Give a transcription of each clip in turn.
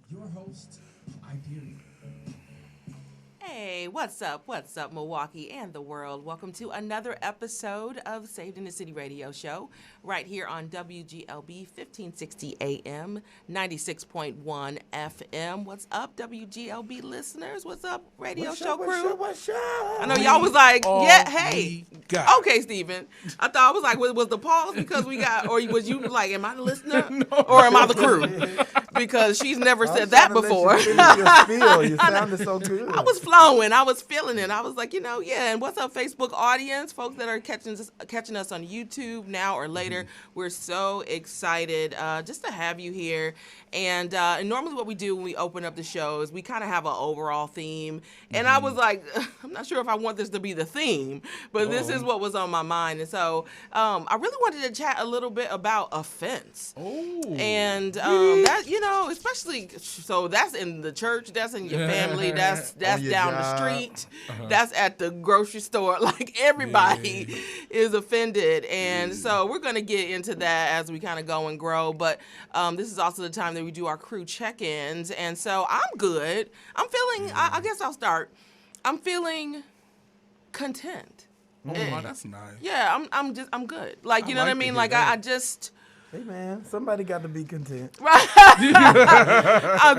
Your host, Ideally. Hey, what's up? What's up, Milwaukee and the world? Welcome to another episode of Saved in the City radio show right here on WGLB 1560 AM, 96.1 FM. What's up, WGLB listeners? What's up, radio show crew? What's up? I know y'all was like, yeah, hey. we got. Okay, Stephen. I thought I was like, was the pause because we got, or was you like, am I the listener No. or am I the crew? Because she's never said that before. You sounded so good. I was flowing. I was feeling it. I was like, yeah. And what's up, Facebook audience, folks that are catching us on YouTube now or later? We're so excited just to have you here. And normally what we do when we open up the show is we kind of have an overall theme. And I was like, I'm not sure if I want this to be the theme, but this is what was on my mind. And so I really wanted to chat a little bit about offense. And that, especially, so that's in the church, that's in your family, that's On your down job. the street, that's at the grocery store. Like everybody is offended. And so we're going to get into that as we kind of go and grow. But this is also the time that we do our crew check-ins. And so I'm good. I'm feeling, I guess I'll start. I'm feeling content. Oh, that's nice. Yeah, I'm good. Like, you know what I like to mean? hear Like, that. I just... Hey, man, somebody got to be content. Right.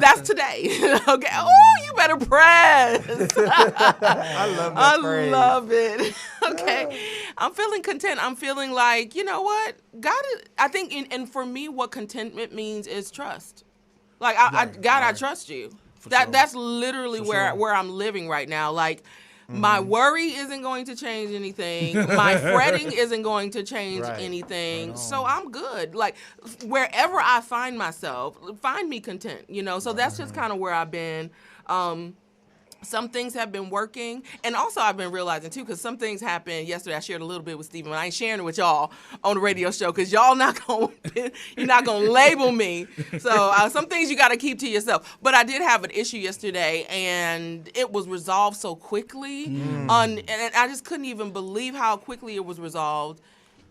That's today. Okay. Oh, you better press. I love that I phrase. love it. Okay. I'm feeling content. I'm feeling like, you know what? God is, I think, and for me, what contentment means is trust. Like, God, I trust you. sure. That's literally For where sure. where I'm living right now. Like, my worry isn't going to change anything. My fretting isn't going to change Right. anything. Right So on. I'm good. Like, wherever I find myself, find me content, So that's just kind of where I've been. Some things have been working, and also I've been realizing too, because some things happened yesterday. I shared a little bit with Stephen, but I ain't sharing it with y'all on the radio show because y'all you're not gonna label me. So some things you got to keep to yourself. But I did have an issue yesterday, and it was resolved so quickly, and I just couldn't even believe how quickly it was resolved.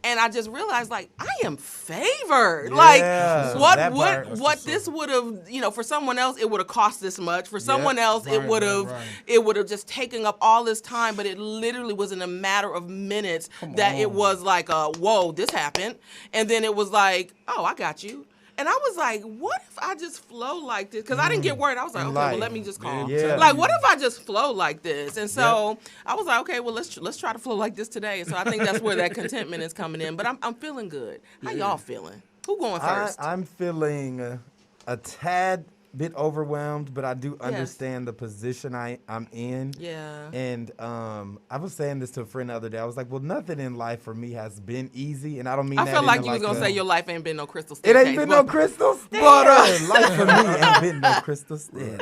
And I just realized, like, I am favored. Yeah, Like, that part. what this would have, for someone else, it would have cost this much. For someone else, it right, would have, right. it would have just taken up all this time. But it literally was in a matter of minutes that it on. was like, whoa, this happened, and then it was like, oh, I got you. And I was like, what if I just flow like this? Because I didn't get worried. I was like, In okay, well, life. let me just call. Yeah. Like, what if I just flow like this? And so I was like, okay, well, let's try to flow like this today. So I think that's where that contentment is coming in. But I'm feeling good. How y'all feeling? Who going first? I'm feeling a tad bit overwhelmed, but I do understand the position I'm in. Yeah. And I was saying this to a friend the other day. I was like, well, nothing in life for me has been easy, and I don't mean I that felt in like a, you was gonna say your life ain't been no crystal It staircase. ain't been no crystal stair. Life for me ain't been no crystal stair.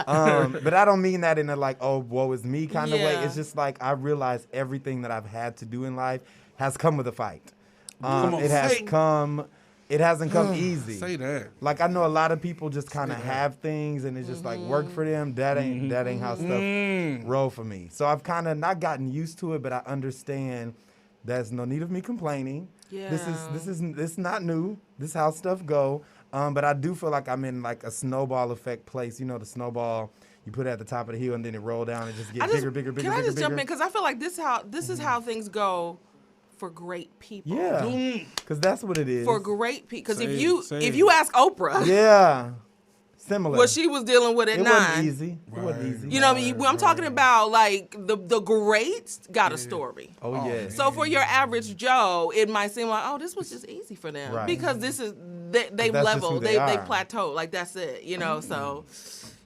But I don't mean that in a like, oh, woe is me kind of way. Yeah. It's just like I realize everything that I've had to do in life has come with a fight. Come on, It has say- come. It hasn't come easy. Say that. Like I know a lot of people just kind of have things and it's just like work for them. That ain't how stuff roll for me. So I've kind of not gotten used to it, but I understand there's no need of me complaining. This is not new. This is how stuff go. But I do feel like I'm in like a snowball effect place. You know, the snowball you put it at the top of the hill and then it roll down and just get bigger. Can I just jump in? Because I feel like this is how things go for great people. Yeah, because that's what it is. For great people. Because Say if it. you ask Oprah, Yeah, similar. what she was dealing with at it 9. wasn't easy. It wasn't Right. easy. You know what I mean? I'm talking about like the greats got a story. Oh yeah. So for your average Joe, it might seem like, oh, this was just easy for them Right. because this is they've That's just leveled, who they they are. plateaued, like that's it, So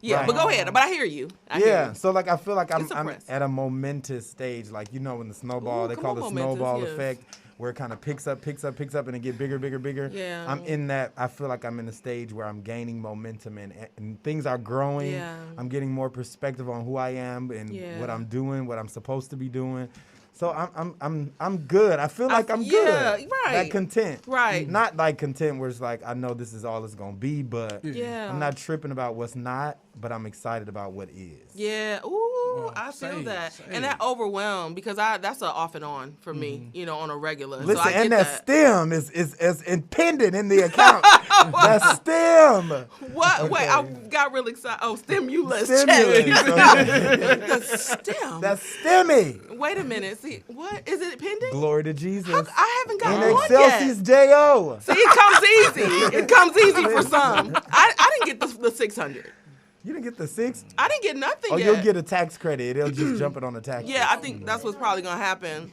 yeah, Right. but go ahead. But I hear you. I hear Yeah, you. so like I feel like I'm It's a press. at a momentous stage, like when the snowball, Ooh, they come call on, it momentous, snowball yes. effect, where it kind of picks up, and it get bigger. Yeah. I'm in that. I feel like I'm in a stage where I'm gaining momentum and things are growing. Yeah. I'm getting more perspective on who I am and Yeah. what I'm doing, what I'm supposed to be doing. So I'm good. I feel like I'm yeah, good. right. Like content. Right. Not like content where it's like I know this is all it's gonna be, but Yeah. I'm not tripping about what's not, but I'm excited about what is. Yeah, ooh, I feel say it, that, say and it. that overwhelm because that's a off and on for me, on a regular. Listen, so I and get that stem is impending in the account. That's STEM. What? Okay. Wait, I got really excited. Oh, stimulus. Stimulus. Check. The STEM. That's STEMmy. Wait a minute. See, what is it pending? Glory to Jesus. I haven't got In one excelsis yet. J.O. See, it comes easy. It comes easy for some. I didn't get the 600. You didn't get the 6? I didn't get nothing Oh, yet. you'll get a tax credit. It'll just jump it on the tax. Yeah, I think that's what's probably gonna happen.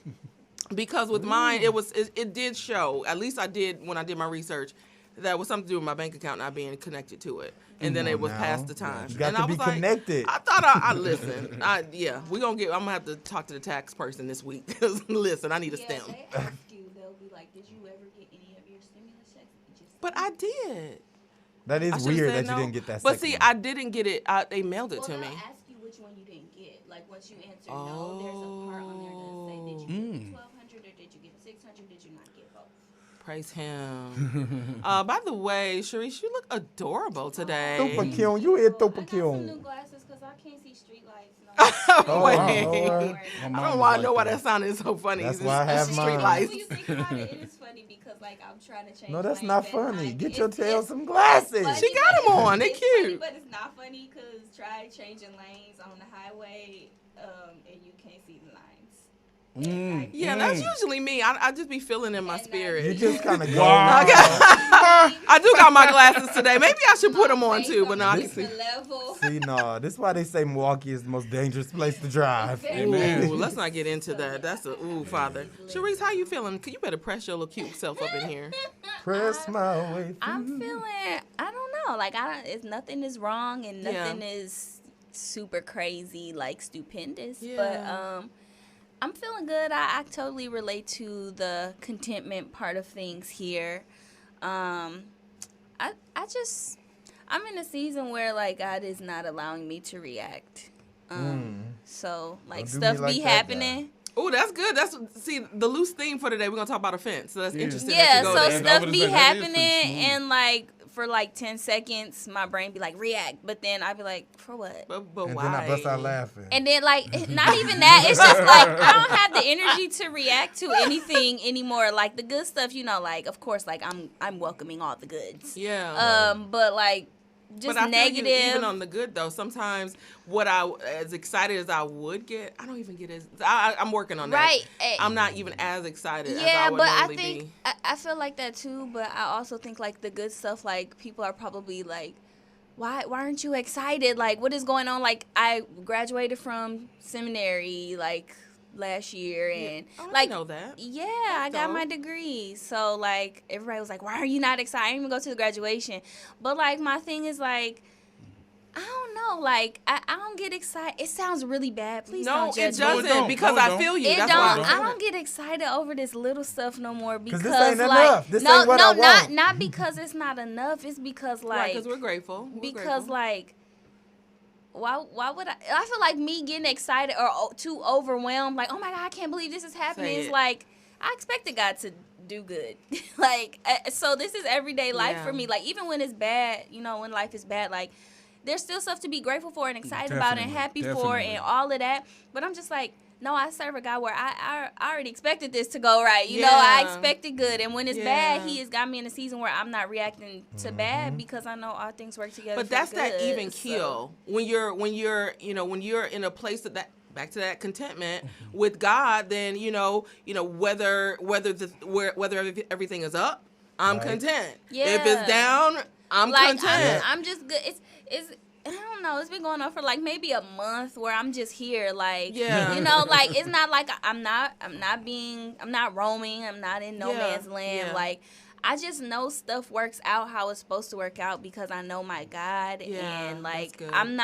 Because with mine, it did show. At least I did when I did my research. That was something to do with my bank account not being connected to it, and then it was now. past the time. You got and to I be was like, connected. I thought I listen. I'm gonna have to talk to the tax person this week. 'Cause listen, I need a stem. They ask you, they'll be like, "Did you ever get any of your stimulus checks?" But I did. That is I should've weird said that no. you didn't get that. But second see, one. I didn't get it. They mailed it Well, to they'll me. ask you which one you didn't get. Like once you answer no, there's a part on there that'll say, "Did you get 1,200 or did you get 600? Did you not get both?" Praise him. By the way, Sharice, you look adorable today. Topakion, you hit I got some new Topakion. glasses because I can't see street lights. Oh, Wait. Lord. I don't know why I know why that sounded so funny. That's It's why I have street mine. lights. When you think about it, it is funny because like I'm trying to change. No, that's lanes not at funny. night. Get your It's- tail it's some glasses. funny, She got but 'em on. They it's funny, cute. but it's not funny because try changing lanes on the highway and you can't see the lines. Yeah, that's usually me. I just be feeling in my At night. spirit. You just kind of go. I, got, I do got my glasses today. Maybe I should put them on Face too, but no, I can this see. the level. See, no, this is why they say Milwaukee is the most dangerous place to drive. Ooh, let's not get into that. That's Father. Sharice, how you feeling? You better press your little cute self up in here. Press my way through. I'm feeling. I don't know. Like it's nothing is wrong and nothing is super crazy like stupendous. Yeah. But I'm feeling good. I totally relate to the contentment part of things here. I'm in a season where like God is not allowing me to react. So like Don't do stuff me like be that, happening. Oh, that's good. That's the loose theme for today. We're gonna talk about offense. So that's interesting. Yeah, that you go so there. stuff was be like, that is happening pretty smooth. and like for like 10 seconds my brain be like react, but then I be like for what? But And why? then I bust out laughing. And then like not even that, it's just like I don't have the energy to react to anything anymore. Like the good stuff, like of course like I'm welcoming all the goods. Yeah. But like just but I negative. feel you, even on the good though, sometimes as excited as I would get, I don't even get as I'm working on that. Right. I'm not even as excited as Yeah, I would but I normally think be. I feel like that too. But I also think like the good stuff, like people are probably like, why aren't you excited? Like what is going on? Like I graduated from seminary like last year, and Oh, I like know that. yeah, I got dope. my degree. So like everybody was like, why are you not excited? I didn't even go to the graduation. But like my thing is like, I don't know. Like I don't get excited. It sounds really bad. Please No, don't it judge doesn't me. don't. because No, it I don't. feel you. It That's don't. why I'm I saying don't get excited over this little stuff no more because this ain't like enough. This no, ain't what no, I want. not because it's not enough. It's because like because we're grateful. We're because grateful. like why would I feel like me getting excited or too overwhelmed like oh my God I can't believe this is happening. Say It's it. like I expected God to do good. Like so this is everyday life Yeah. for me. Like even when it's bad, when life is bad, like there's still stuff to be grateful for and excited about and happy for Definitely. and all of that. But I'm just like, no, I serve a God where I already expected this to go right. You know, I Yeah. expected good. And when it's Yeah. bad, He has got me in a season where I'm not reacting to bad because I know all things work together But for that's good. that even So- keel when you're when you're in a place that back to that contentment with God, then whether everything is up, I'm Right. content. Yeah. If it's down, I'm like content. I'm just good. It's I don't know. It's been going on for like maybe a month where I'm just here, like Yeah. like it's not like I'm not roaming. I'm not in no Yeah, man's land. yeah. Like I just know stuff works out how it's supposed to work out because I know my God, Yeah, and that's like good. I'm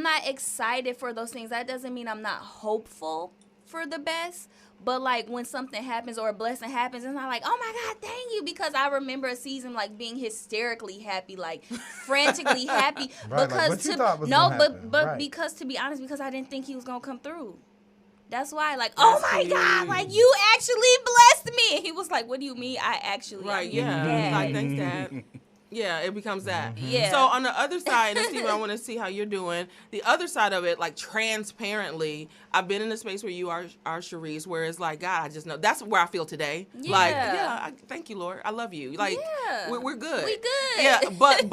not excited for those things. That doesn't mean I'm not hopeful for the best. But like when something happens or a blessing happens, it's not like, oh my God, thank you, because I remember a season like being hysterically happy, like frantically happy, Right, like, because what you thought was gonna happen, right. because to be honest, because I didn't think He was gonna come through. That's why, like, oh my God, huge. like you actually blessed me. And He was like, what do you mean? I actually Right? am your Yeah. dad. Like thanks, Dad. Yeah, it becomes that. Yeah. So on the other side, and Steven, I want to see how you're doing. The other side of it, like transparently, I've been in a space where you are Sharice, where it's like, God, I just know. That's where I feel today. Yeah. Like, thank you, Lord. I love you. Like, Yeah. we're good. We good. Yeah, but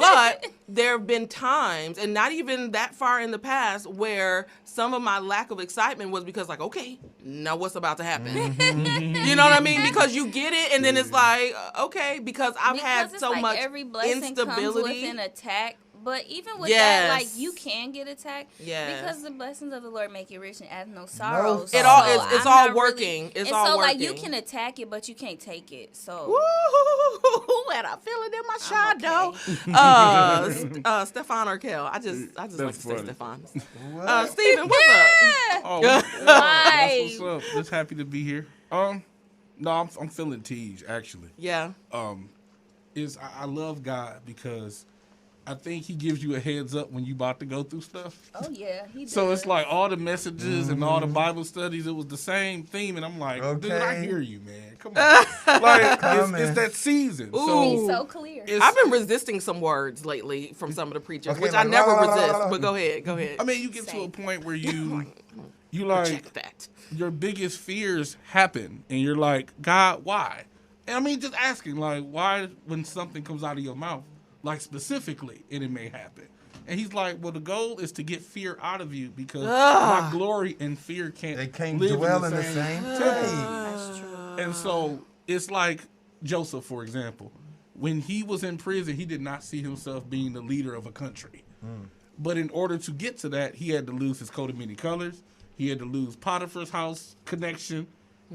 there have been times, and not even that far in the past, where some of my lack of excitement was because, like, okay, now what's about to happen? You know what I mean? Because you get it, and then it's like, okay, because I've had it's so like much every blessing instability. comes with an attack. But even with that, like, you can get attacked. Yes. Because the blessings of the Lord make you rich and add no sorrow. It's all working. It's all working. Like, you can attack it, but you can't take it. So. Woo! And I feel it in my shadow. Stefan or Kel. I just like to say Stefan. Steven, what's up? Oh, Why? what's up? Just happy to be here. No, I'm feeling teased actually. Yeah. I love God because I think He gives you a heads up when you about to go through stuff. Oh yeah, He does. So it's like all the messages and all the Bible studies, it was the same theme, and I'm like, dude, I hear you, man. Come on, like it's that season. He's so clear. I've been resisting some words lately from some of the preachers, which I never resist. But go ahead. I mean, you get to a point where you Check that. Your biggest fears happen, and you're like, God, why? And I mean, just asking, like, why when something comes out of your mouth, like specifically, and it may happen. And he's like, well, the goal is to get fear out of you because my glory and fear can't live dwell in the same place. That's true. And so it's like Joseph, for example. When he was in prison, he did not see himself being the leader of a country. But in order to get to that, he had to lose his coat of many colors. He had to lose Potiphar's house connection.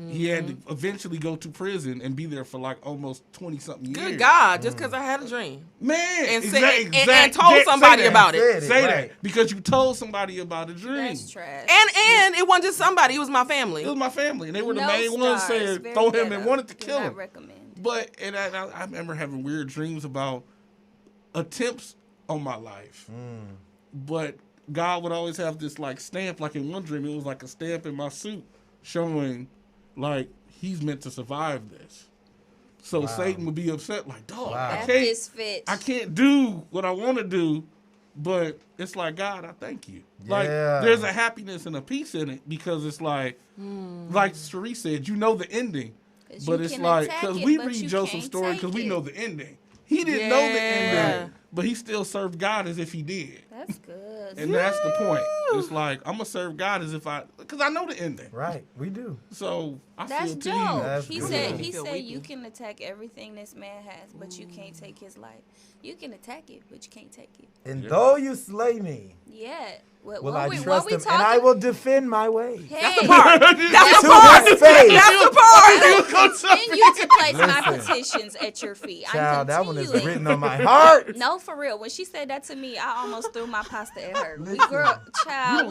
He had to eventually go to prison and be there for like almost 20-something years. Good God, just because I had a dream. Man, and told somebody about it. Say that. Because you told somebody about a dream. That's trash. And it wasn't just somebody, it was my family. It was my family. And they were the No main ones stars. saying, Very throw him ghetto. and wanted to Do kill not him. recommend. But and I remember having weird dreams about attempts on my life. But God would always have this like stamp, like in one dream, it was like a stamp in my suit showing like he's meant to survive this. So Satan would be upset, like, dog, I can't do what I want to do, but it's like, God, I thank you. Like there's a happiness and a peace in it because it's like Cherie said, you know the ending. But it's like, because we read Joseph's story because we know the ending. He didn't know the ending, but he still served God as if he did. That's good. And that's the point. It's like, I'm going to serve God as if because I know the ending. Right, we do. So I That's feel to dope. you. He said you can attack everything this man has, but you can't take his life. You can attack it, but you can't take it. And though you slay me, Yeah. will I trust him, and I will defend my way. Hey, That's the part. That's the To part. his face. That's the part. continue to place my petitions at your feet. Child, that I'm one is continuing. written on my heart. No, for real. When she said that to me, I almost threw my pasta at her. We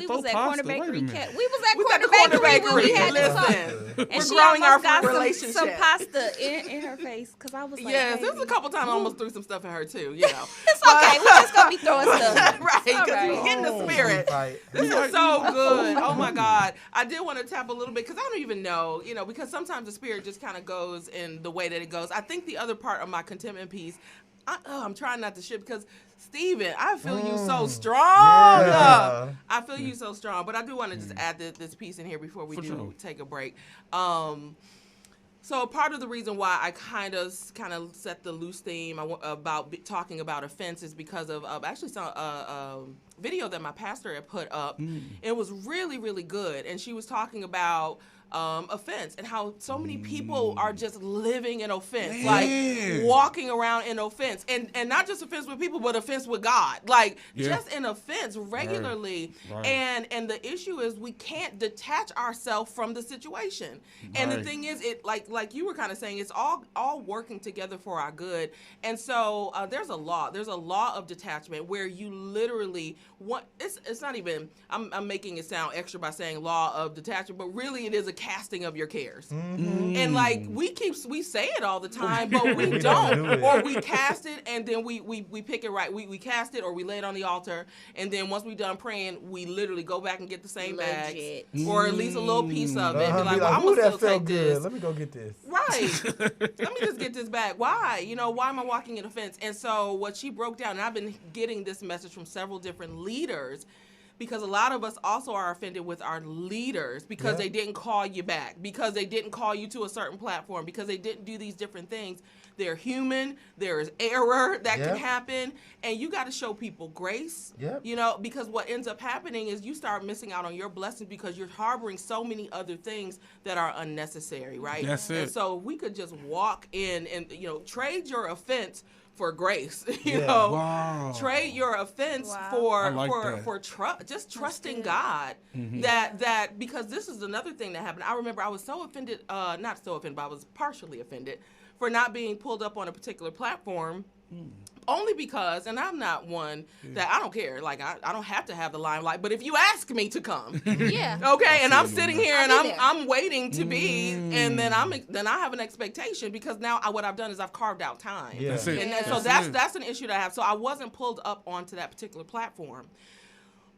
was at Corner Bakery. We was at Corner Bakery when we had this talk. And We're she growing almost our got relationship. some pasta in her face because I was like, Yes, baby. there was a couple times I almost threw some stuff at her too, you know. It's okay. We're just going to be throwing stuff. Right, because All right. we're in the spirit. This is so good. Oh my God. I did want to tap a little bit because I don't even know, you know, because sometimes the spirit just kind of goes in the way that it goes. I think the other part of my contentment piece, I'm trying not to shit because Steven, I feel you so strong. Yeah. I feel you so strong. But I do want to just add this piece in here before we take a break. So part of the reason why I kind of set the loose theme about talking about offense is because of actually saw a video that my pastor had put up. It was really, really good. And she was talking about offense and how so many people are just living in offense, like walking around in offense, and not just offense with people, but offense with God, like just in offense regularly. Right. And the issue is we can't detach ourselves from the situation. And the thing is, it like you were kind of saying, it's all working together for our good. And so there's a law of detachment where you literally want. It's not even. I'm making it sound extra by saying law of detachment, but really it is a casting of your cares. Mm-hmm. And like we say it all the time, but we don't don't. do it. Or we cast it and then we pick it right. We cast it or we lay it on the altar, and then once we're done praying, we literally go back and get the same bags, or at least a little piece of it. And be like, well, I'm ooh, gonna that still felt take good. this. Let me go get this. Right. Let me just get this back. Why? You know, why am I walking in offense? And so what she broke down, and I've been getting this message from several different leaders, because a lot of us also are offended with our leaders because they didn't call you back, because they didn't call you to a certain platform, because they didn't do these different things. They're human. There is error that can happen, and you got to show people grace. You know, because what ends up happening is you start missing out on your blessings because you're harboring so many other things that are unnecessary, right? That's it. And so we could just walk in and, you know, trade your offense for grace. You know, trade your offense for trust, just trusting God. That because this is another thing that happened. I remember I was so offended, not so offended, but I was partially offended for not being pulled up on a particular platform. Only because, and I'm not one that I don't care. Like I don't have to have the limelight, but if you ask me to come, okay, and I'm sitting here and I'm waiting to be, and then I have an expectation because now what I've done is I've carved out time, so that's an issue that I have. So I wasn't pulled up onto that particular platform,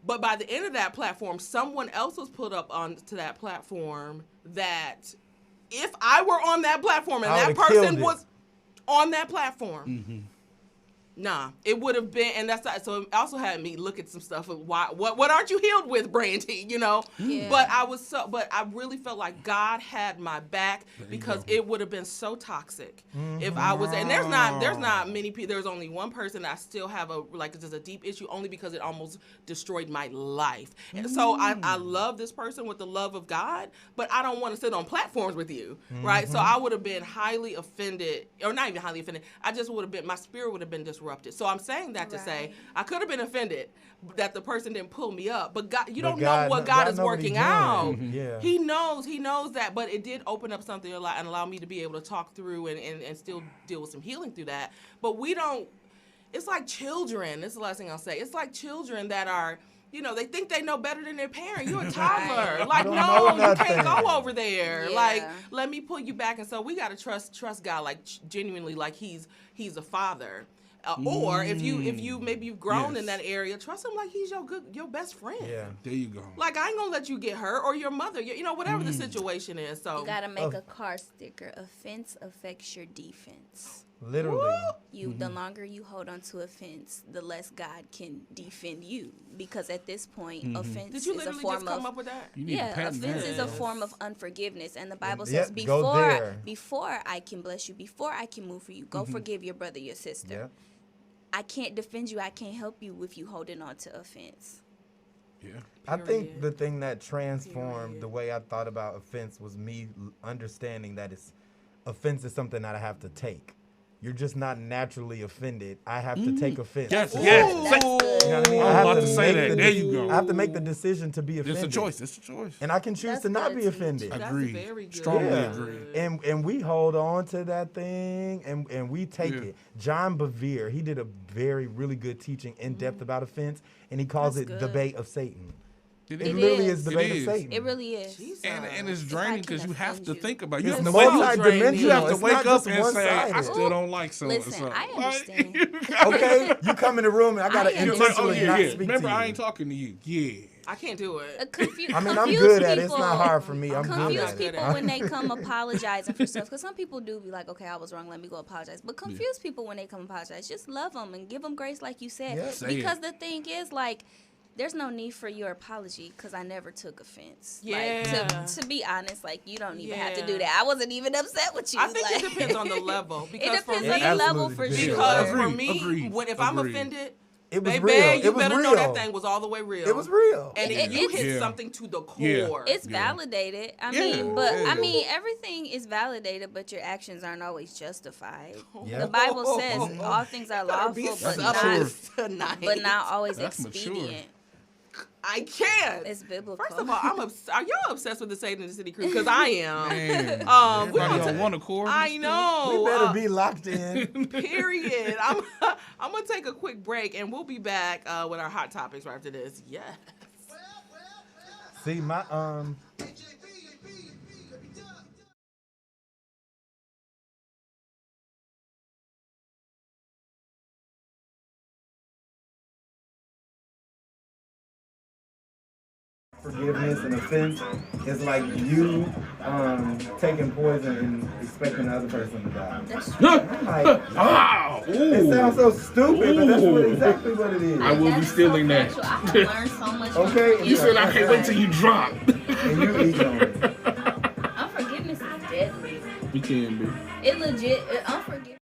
but by the end of that platform, someone else was pulled up onto that platform. That if I were on that platform and that person was on that platform. Nah, it would have been, and so it also had me look at some stuff of what aren't you healed with, Brandy, you know? But I really felt like God had my back because it would have been so toxic if I was, and there's not many people, there's only one person that I still have just a deep issue, only because it almost destroyed my life. And so I love this person with the love of God, but I don't want to sit on platforms with you, right? So I would have been highly offended, or not even highly offended, my spirit would have been disrupted. So I'm saying that to say I could have been offended that the person didn't pull me up, but God, you don't know what God is working out. He knows that, but it did open up something a lot and allow me to be able to talk through and still deal with some healing through that. But we don't. It's like children. This is the last thing I'll say. It's like children that are. You know, they think they know better than their parent. You're a toddler. Like, no, you can't go over there. Like, let me pull you back. And so we got to trust God, like genuinely, like he's a father. Or if you maybe you've grown in that area, trust him like he's your best friend. Yeah, there you go. Like, I ain't gonna let you get hurt, or your mother, you know, whatever the situation is. So you gotta make a car sticker. Offense affects your defense. Literally. The longer you hold on to offense, the less God can defend you. Because at this point, offense is a form just come up with that? Offense is a form of unforgiveness. And the Bible says before I can bless you, before I can move for you, go forgive your brother, your sister. I can't defend you. I can't help you if you holding on to offense. I think the thing that transformed the way I thought about offense was me understanding that offense is something that I have to take. You're just not naturally offended. I have to take offense. Yes. You know what I mean? I was about to say that. There you go. I have to make the decision to be offended. It's a choice. And I can choose to not be offended. Agreed. Strongly agree. And we hold on to that thing and we take it. John Bevere, he did a really good teaching in depth about offense, and he calls it the bait of Satan. It really is the bait of Satan. It really is. And it's draining because you have to think about it. It's multi-dimensional. You have to wake up and say, one-sided. I still don't like so-and-so. Listen, I understand. Okay, you come in the room and I got to intentionally not speak Remember, to you. I ain't talking to you. Yeah. I can't do it. I mean, I'm good at it. It's not hard for me. I'm good at it. Confuse people when they come apologizing for stuff. Because some people do be like, okay, I was wrong. Let me go apologize. But confuse people when they come apologize. Just love them and give them grace like you said. Because the thing is, like, there's no need for your apology because I never took offense. Like, to be honest, like, you don't even have to do that. I wasn't even upset with you. I think it depends on the level. It depends on the level for sure. Because for me, if I'm offended, it was baby, real. You better know that thing was all the way real. It was real. And you hit something to the core. It's validated. I mean, everything is validated, but your actions aren't always justified. The Bible says all things are lawful, but not always expedient. I can't. It's biblical. First of all, are y'all obsessed with the Satan in the City crew? Because I am. Everybody on one accord. I know. We better be locked in. Period. I'm gonna take a quick break and we'll be back with our hot topics right after this. Yes. See, my forgiveness and offense is like you taking poison and expecting the other person to die. I'm like, Ah, it sounds so stupid, but that's exactly what it is. I will be stealing that. I have learned so much. Okay, You said I can't wait till you drop. And you eat on it. Unforgiveness is deadly. We can be. It legit. Unforgiveness.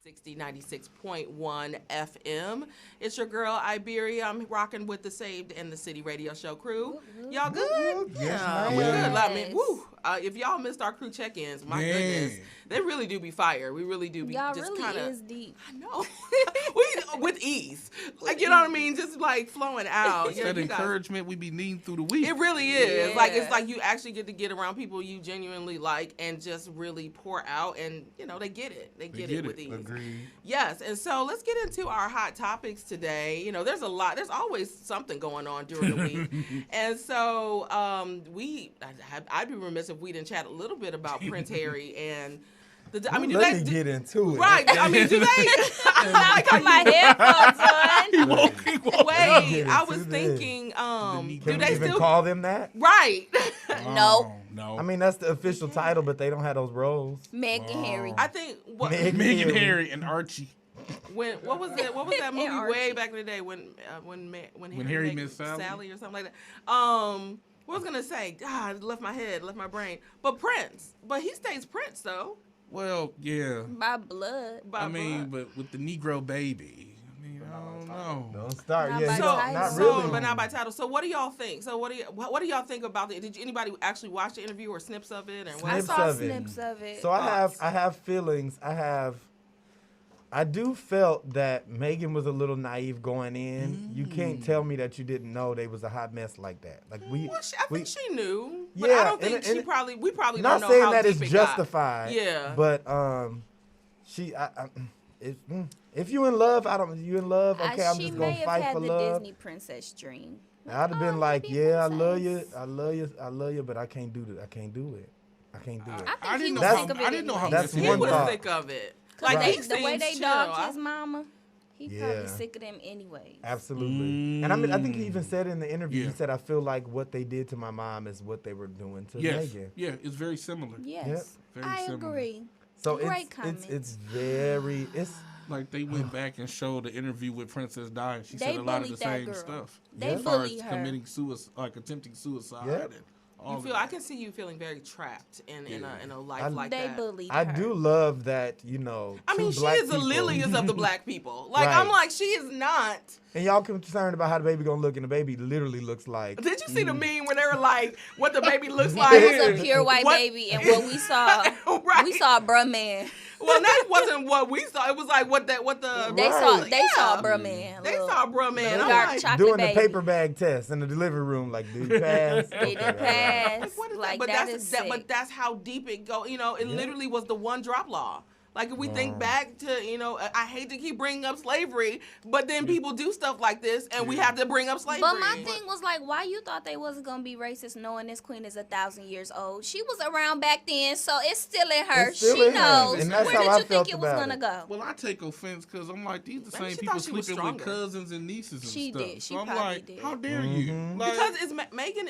96.1 FM. It's your girl Iberia. I'm rocking with the Saved and the City radio show crew. Y'all good? Yes, Yeah, ma'am. we're good. I Yes. mean, woo. If y'all missed our crew check-ins, my goodness, they really do be fire. We really do be Y'all just really kinda, is deep. I know. With ease. Like, you know what I mean? Just like flowing out. That you guys- encouragement we be needing through the week. It really is. Like, it's Yeah. like you actually get to get around people you genuinely like and just really pour out, and they get it. They get it with ease. Agreed. Yes, and so let's get into our hot topics today. There's a lot. There's always something going on during the week, and so I'd be remiss if we didn't chat a little bit about Prince Harry and the. I mean, do Let they me get into it. right? I mean, do they? I like how Put my headphones on. He woke Wait, Get I into was this. thinking, do Can they we even still call them that? right? No. No. I mean, that's the official title, but they don't have those roles. Meghan Harry. I think what Meg- Meghan, Harry, and Archie. when what was that movie And way Archie. back in the day when Harry met met Sally? or something like that. What was I gonna say? God, it left my brain. But Prince, he stays Prince though. Well, yeah. By blood. By I mean, blood. but with the Negro baby, I don't know. Don't start. Not Yeah, by you title. don't- not So, really. but not by title. So, what do y'all think? So, what do y'all think about it? Did anybody actually watch the interview or snips of it? And I Snips saw of it. snips of it. So I have feelings. I do felt that Meghan was a little naive going in. You can't tell me that you didn't know they was a hot mess like that. Like I think she knew, but Yeah, I don't think and we probably not don't know saying how that deep it's it got. justified. Yeah. But if you in love, you in love. Okay, I'm she just may gonna have fight had for the love. Disney princess dream. I'd have been Oh, like, maybe yeah, I love you, princess. I love you, I love you, but I can't do it. I can't do it. I can't do it. I think he was That's- sick of it. I didn't know how anyway. That's He one was thought. sick of it. Cause Right. he the way seems they chill. dogged his mama, he Yeah. probably sick of them anyway. Absolutely. And I mean, I think he even said in the interview, Yeah. he said, I feel like what they did to my mom is what they were doing to Yes. Meghan. Yeah, it's very similar. Yes, Very I similar. agree. So Great it's comments. it's Like they went back and showed the interview with Princess Di, and she They said a lot of the bullied that same girl. stuff. They Yeah. As far as bullied her. committing suicide, like attempting suicide. Yeah. And all You of feel? that. I can see you feeling very trapped in a life I- like They that. bullied I her. do love that, I mean, two she black is the people- liliest of the black people. Like Right. I'm like, she is not. And y'all concerned about how the baby gonna look, and the baby literally looks like Did you see the meme where they were like, what the baby looks It like? was a pure white What- baby, and what we saw, Right. we saw a bruh man. Well, that wasn't what we saw. It was like what the They Right. saw Yeah. a bruh man. They Look. saw bruh man. Little I'm dark like, chocolate doing baby. the paper bag test in the delivery room. Like, did he pass? Did he pass? Like, what is Like, that? But that that's is that, sick. but that's how deep it go. It Yeah. literally was the one drop law. Like if we think back to, I hate to keep bringing up slavery, but then people do stuff like this, and we have to bring up slavery. But my thing was like, why you thought they wasn't gonna be racist, knowing this queen is 1,000 years old? She was around back then, so it's still in her. It's still She in her. knows. And that's Where how did I you felt think it was about gonna it. go? Well, I take offense because I'm like, these the Maybe same she people thought she was sleeping with stronger. cousins and nieces and She stuff. did. She So I'm probably like, did. how dare you? Like, because Megan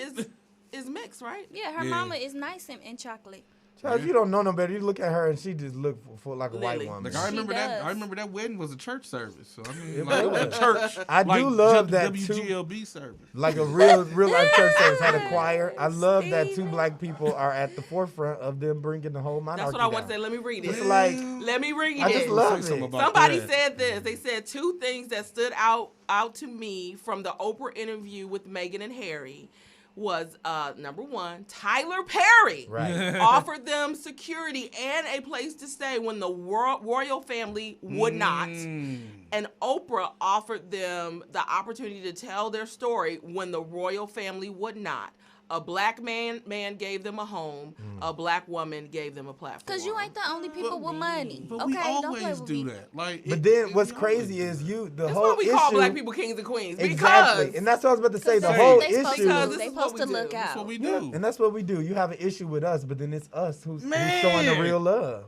is mixed, right? Yeah, her Yeah. mama is nice and chocolate. Child, if you don't know no better, you look at her and she just look for like a white Lily. woman. like I She remember that. does. I remember that wedding was a church service. So I mean, It like, it was a was. church. I like do love that WGLB service. Like a real life church service had a choir. I love that two black people are at the forefront of them bringing the whole monarchy That's what I want down. to say. Let me read It's it. like Let me read I it. just love Say something it. about Somebody that. said this. They said two things that stood out to me from the Oprah interview with Meghan and Harry was number one, Tyler Perry Right. offered them security and a place to stay when the royal family would not. And Oprah offered them the opportunity to tell their story when the royal family would not. A black man gave them a home. A black woman gave them a platform. Cause you ain't the only people with money. But Okay, we don't play always with do me. that. Like, But then what's crazy is the That's whole why we issue. call black people kings and queens. Exactly, Because and that's what I was about to say. The That's whole what they supposed to issue. Because do. this They is what supposed we to do. look That's that's out. what we Yeah, do. and that's what we do. You have an issue with us, but then it's us who's Man. showing the real love.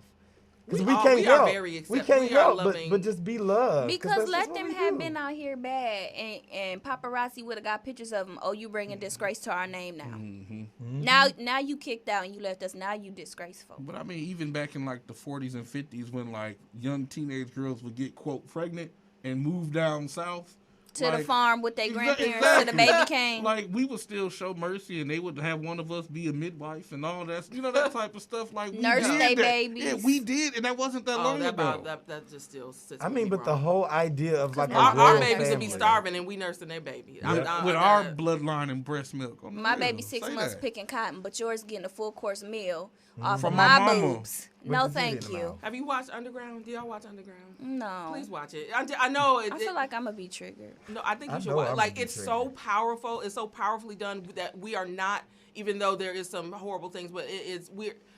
Because we are- can't we are help. very We accept- can't we are help, loving. but just be love. Because that's let just them what we have do. been out here bad, and paparazzi would have got pictures of them. Oh, you bringing disgrace to our name now. Now you kicked out and you left us. Now you disgraceful. But I mean, even back in like the 40s and 50s, when like young teenage girls would get quote pregnant and move down south, to the Like, farm with their grandparents exactly. to the baby came. Like, we would still show mercy, and they would have one of us be a midwife and all that. You know, that type of stuff. Like, we Nurse did they that. babies. Yeah, we did, and that wasn't that long ago. That just still sits I with mean, me but the wrong. whole idea of like a Our royal babies would be family. starving, and we nursing their baby. With our bloodline and breast milk. On the My real. baby 6 Say months that. picking cotton, but yours getting a full course meal off From of my my mama. boobs. With No, the titty in thank the you. mouth. Have you watched Underground? Do y'all watch Underground? No. Please watch it. I know. I feel like I'm gonna be triggered. No, I think I you should know watch. I'm Like, gonna be it's so powerful. It's so powerfully done that we are not, even though there is some horrible things, but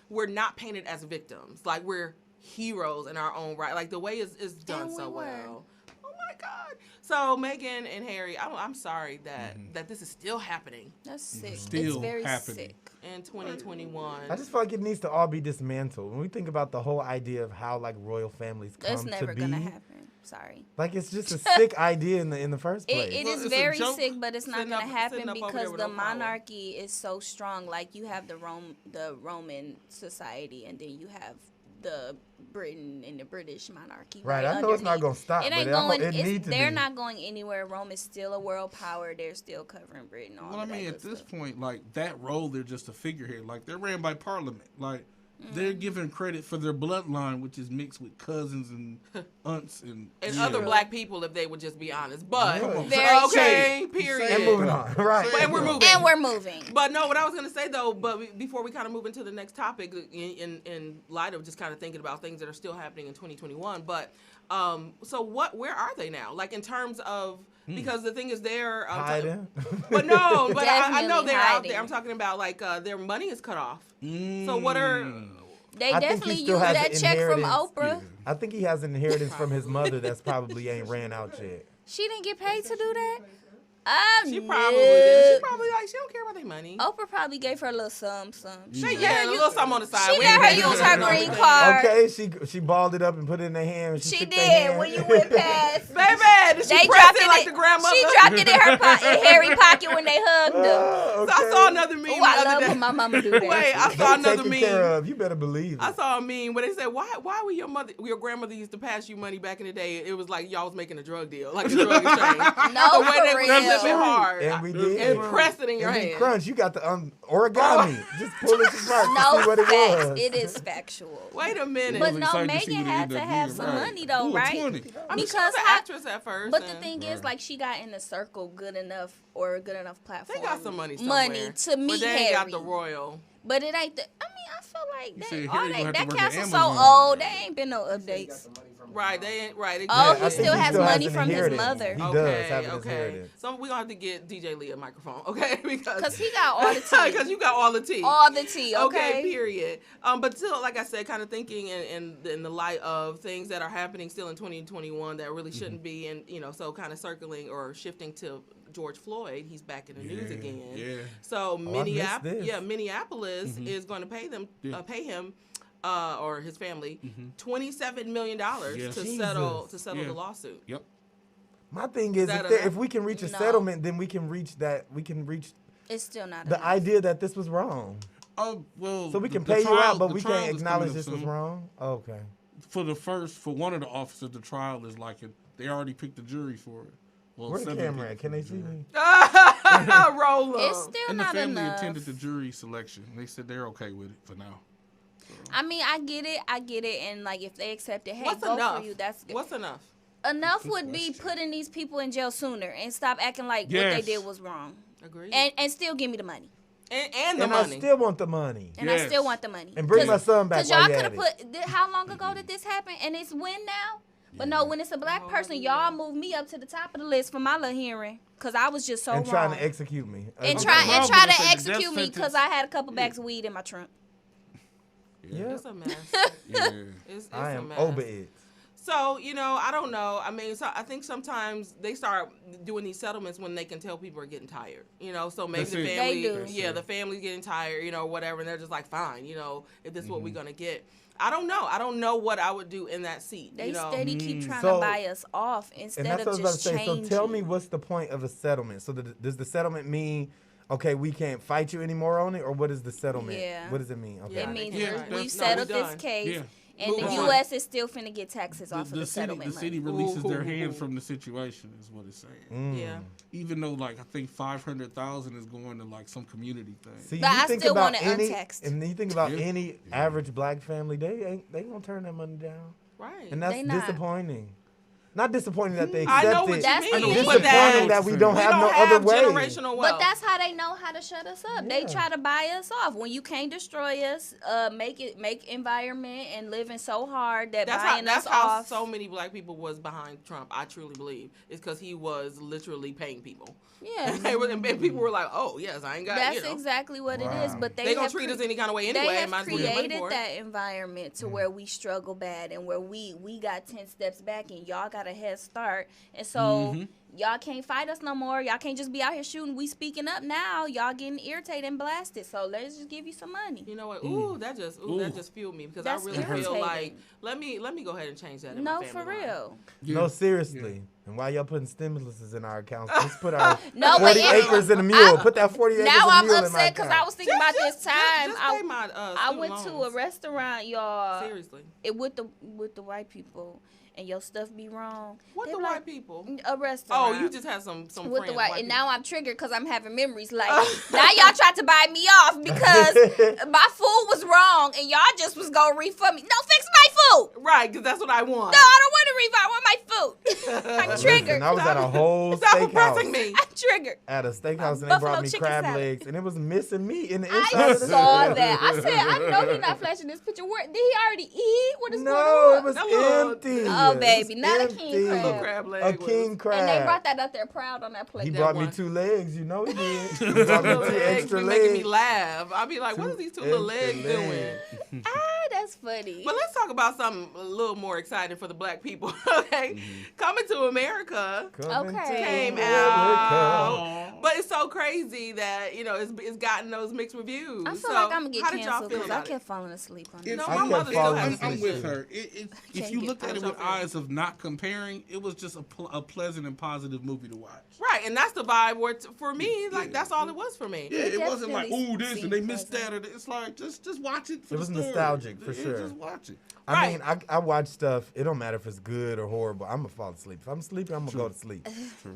we're not painted as victims. Like, we're heroes in our own right. Like, the way it's done And we so were. well. Oh my God. So Meghan and Harry, I'm sorry that this is still happening That's sick. Still it's very happening. sick. in 2021. I just feel like it needs to all be dismantled. When we think about the whole idea of how like royal families come That's to never be, gonna happen. Sorry. like it's just a sick idea in the first place. It Well, is it's a very joke. sick, but it's not Sitting gonna up- happen sitting up over there because with the no power. monarchy is so strong. Like you have the Roman society, and then you have the Britain and the British monarchy. Right, I know it's not underneath. gonna stop, It but ain't it going. need to They're be. not going anywhere. Rome is still a world power. They're still covering Britain. All Well, I of that mean, good at this stuff. point, like that role, they're just a figurehead. Like they're ran by Parliament. Like they're given credit for their bloodline, which is mixed with cousins and aunts and other black people, if they would just be honest. But Yeah. Very okay, true. period. And moving on, right? And we're moving. And we're moving. But no, what I was gonna say though, before we kind of move into the next topic, in light of just kind of thinking about things that are still happening in 2021, but so where are they now? Like in terms of because the thing is they're Hiding. but no, but I know Definitely they're out hiding. there. I'm talking about like their money is cut off. So what are They I think he definitely still use has that an check from inheritance. Oprah. I think he has an inheritance from his mother that's probably ain't ran out yet. She didn't get paid to do that. she No. probably did. She probably like she don't care about their money. Oprah probably gave her a little some. Yeah, a little something on the side. She We let her ain't use doing her nothing. green card. Okay, she balled it up and put it in their hand. And She shook their did hand. when you went past. Baby, did she They press dropped it it like in, the grandmother? She dropped it in her in Harry pocket when they hugged her. Oh, So I saw another meme Oh, the I other love day. when my mama do that. Wait, I They saw another taken care meme. of. You better believe it. I saw a meme where they said, why would your grandmother used to pass you money back in the day? It was like y'all was making a drug deal, like a drug exchange. No, The way they for were real. flipping hard. And we did. And pressed it in your And we hand. crunch. You got the origami. Just pull it apart No to see what it facts. was. It is factual. Wait a minute. But was no, excited to see Meghan what it had ended to up have being, some right. money though, Ooh, right? 20. I mean, she was Because an how- actress at first. But the and thing is, like, she got in the circle good enough or a good enough platform. they got some money somewhere. Money to But meet they ain't Harry. got the royal. But it ain't the. I mean, I feel like said that, Harry all gonna have to that work at castle's so Amazon. old. There ain't been no updates. Right, they ain't right. Oh, Yeah, I he think still has still money an from his inheritance. mother. He Okay, does have an okay. inheritance. So we're gonna have to get DJ Lee a microphone, okay? Because he got all the tea. Because you got all the tea. All the tea, okay? Period. But still, like I said, kind of thinking in the light of things that are happening still in 2021 that really shouldn't be, and so kind of circling or shifting to George Floyd. He's back in the news again. Yeah. So missed this. Minneapolis is going to pay them, pay him. Or his family, $27 million Yes. to Jesus. settle Yeah. the lawsuit. Yep. My thing is, that if we can reach a No. settlement, then we can reach that. We can reach It's still not the enough. idea that this was wrong. Oh well. So we can the pay you trial- out, but the we trial can't is acknowledge coming up this was soon. wrong. Okay. For one of the officers, the trial is like they already picked the jury for it. Well, Where the 7 camera at? people Can they picked see the jury. me? Roll up. It's still And the not family enough. attended the jury selection. They said they're okay with it for now. I mean, I get it, and like if they accept it, hey, What's go enough? for you. That's good. What's enough? Enough would be putting these people in jail sooner and stop acting like what they Yes. did was wrong, Agreed. and still give me the money, And the And money. I still want the money. and I Yes. still want the money. And bring my son back Because while y'all you could at have it. put. How long ago did this happen? And it's when now? But no, when it's a black person, y'all move me up to the top of the list for my little hearing, because I was just so And wrong. trying to execute me. and Okay. try Well, to but they said the execute death me because sentence- I had a couple bags of weed in my trunk. Yeah. It's a mess. Yeah. It's I a am mess. over it. So, I don't know. I mean, so I think sometimes they start doing these settlements when they can tell people are getting tired. So maybe That's the it. family, They do. yeah, the family's getting tired, whatever, and they're just like, fine, if this is what we're gonna get. I don't know. I don't know what I would do in that seat. They you know? steady keep trying So- to buy us off And instead that's of what I was just about to say. changing. So tell me, what's the point of a settlement? So does the settlement mean, okay, we can't fight you anymore on it, or what is the settlement? Yeah. What does it mean? Okay. It means Yeah, we've that's- settled no, this done. case. Yeah. And Move the on. U.S. is still finna get taxes off of the settlement the city money. releases their Ooh. hands from the situation, is what it's saying. Yeah. Even though, like, I think 500,000 is going to like some community thing. See, But you I think still about want it any, untaxed. and you think about Yeah. any average black family, they gonna turn that money down, Right. and that's They not. disappointing. Not disappointing that they I accept know what it. you That's mean. the Disappointing thing. But that that we don't we have don't no have other way. generational wealth. But that's how they know how to shut us up. They Yeah. try to buy us off. When you can't destroy us, make environment and living so hard that buying that's us how off. so many black people was behind Trump. I truly believe it's because he was literally paying people. Yeah. And people were like, "Oh yes, I ain't got." That's you know. exactly what it is. Wow. But They gonna have treat cre- us any kind of way anyway. They have Might as well get money created for it. that environment to where we struggle bad and where we got 10 steps back and y'all got a head start. And so y'all can't fight us no more. Y'all can't just be out here shooting. We speaking up now. Y'all getting irritated and blasted. So let's just give you some money. You know what? That just fueled me because That's I really feel irritating. like let me go ahead and change that. In No, my for family line. real. No, seriously. And while y'all putting stimuluses in our accounts, let's put our No, 40 but acres in a mule. Put that 40 acres in Now a I'm mule in my upset because I account. was thinking about this time. Just pay my I student went to a loans. restaurant, y'all. Seriously. With the white people, and your stuff be wrong. What They the be white like, people? A restaurant. Oh, you just had some with friends. the white, and people. now I'm triggered because I'm having memories. Like now y'all tried to buy me off because my food was wrong, and y'all just was gonna refund me. No, fix my food. Right, because that's what I want. No, I don't want a refund. I want my food. I'm Listen, triggered. I was at a whole Stop pressing steakhouse. me. I'm triggered. At a steakhouse, and they Buffalo brought me chicken crab salad. legs, and it was missing meat in the inside I of the saw salad. that. I said, I know you're not flashing this picture. Where did he already eat? What is No, going on? it was That little- empty. Oh, It was baby, not a king empty. crab. Little crab leg A was- king crab. And they brought that up there proud on that plate. He that brought me one. 2 legs. You know he did. He Little brought me 2 legs extra be legs. making me laugh. I'll be like, what are these two little legs extra doing? legs. That's funny. But let's talk about something a little more exciting for the black people, okay? Coming to America Coming Okay. to came America. out. But it's so crazy that, it's gotten those mixed reviews. I feel so like I'm gonna get how did y'all canceled feel because I about it? kept falling asleep on It's- it. No, I my kept mother still falling hasn't I'm finished with it. her. If Can't you get looked at it past with that. eyes of not comparing, it was just a pleasant and positive movie to watch. Right, and that's the vibe where, for me, like, that's all it was for me. Yeah, it wasn't like, definitely ooh, this and seemed they missed pleasant. that. Or it's like just watch it. For It the was story. nostalgic, for Yeah, sure. Just watch it. I Right. mean, I watch stuff. It don't matter if it's good or horrible. I'm gonna fall asleep. If I'm sleeping, I'm gonna go to sleep.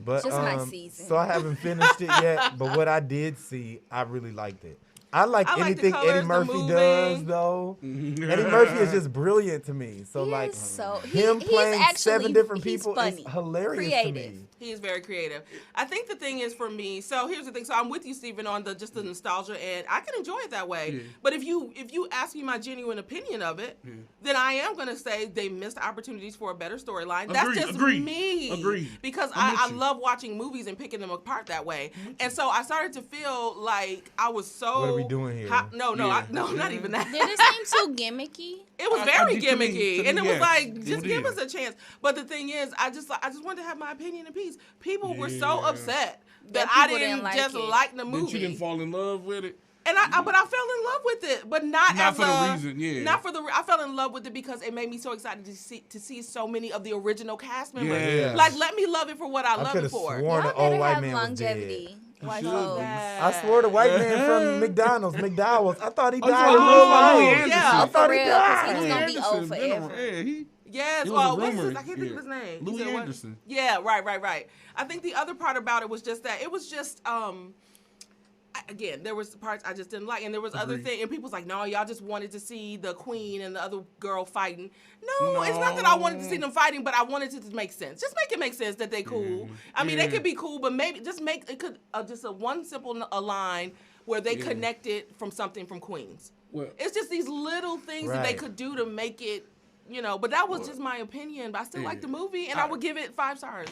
But Just my season. so I haven't finished it yet. But what I did see, I really liked it. I like I like the anything colors, Eddie the Murphy moving. does, though. Eddie Murphy is just brilliant to me. So He like is so him he's playing actually, 7 different he's people funny, is hilarious creative. to me. He is very creative. I think the thing is for me. So here's the thing. So I'm with you, Stephen, on the nostalgia, and I can enjoy it that way. Yeah. But if you ask me my genuine opinion of it, then I am gonna say they missed opportunities for a better storyline. That's just Agreed. me. Agreed. Because I'm with I you. love watching movies and picking them apart that way. And so I started to feel like I was so. What are we doing here? No, Yeah. not even that. Did it seem too gimmicky? It was I very did to me, gimmicky, to and me, it was yes. like, It just give did. us a chance. But the thing is, I just wanted to have my opinion in peace. People were so Yeah. upset that That I people didn't didn't like just it. like the That movie, you didn't fall in love with it. and but I fell in love with it, but not Not as for the a reason, yeah. Not for the. I fell in love with it because it made me so excited to see so many of the original cast members. Yeah. Like, let me love it for what I I love could it have for. sworn Y'all the old better white have man was dead. longevity. Why So, I swore the white man from McDonald's. I thought he Oh, you died thought in he real was like Louis life. Anderson. Yeah. I for thought he real, 'cause he died. was gonna be old Anderson, been forever. around. Yeah, he. Yes, It was well, a what's his, rumor, I can't think of yeah. his name. You Louis said what? Anderson. Yeah, right. I think the other part about it was just that it was just again, there was parts I just didn't like, and there was other Agreed. things, and people was like, no, y'all just wanted to see the queen and the other girl fighting. No, it's not that I wanted to see them fighting, but I wanted it to make sense. Just make it make sense that they cool. I mean, they Yeah. could be cool, but maybe just make it could just a one simple line where they connected from something from Queens. Well, It's just these little things that they Right. could do to make it, but that was just my opinion. But I still like the movie, and I would give it 5 stars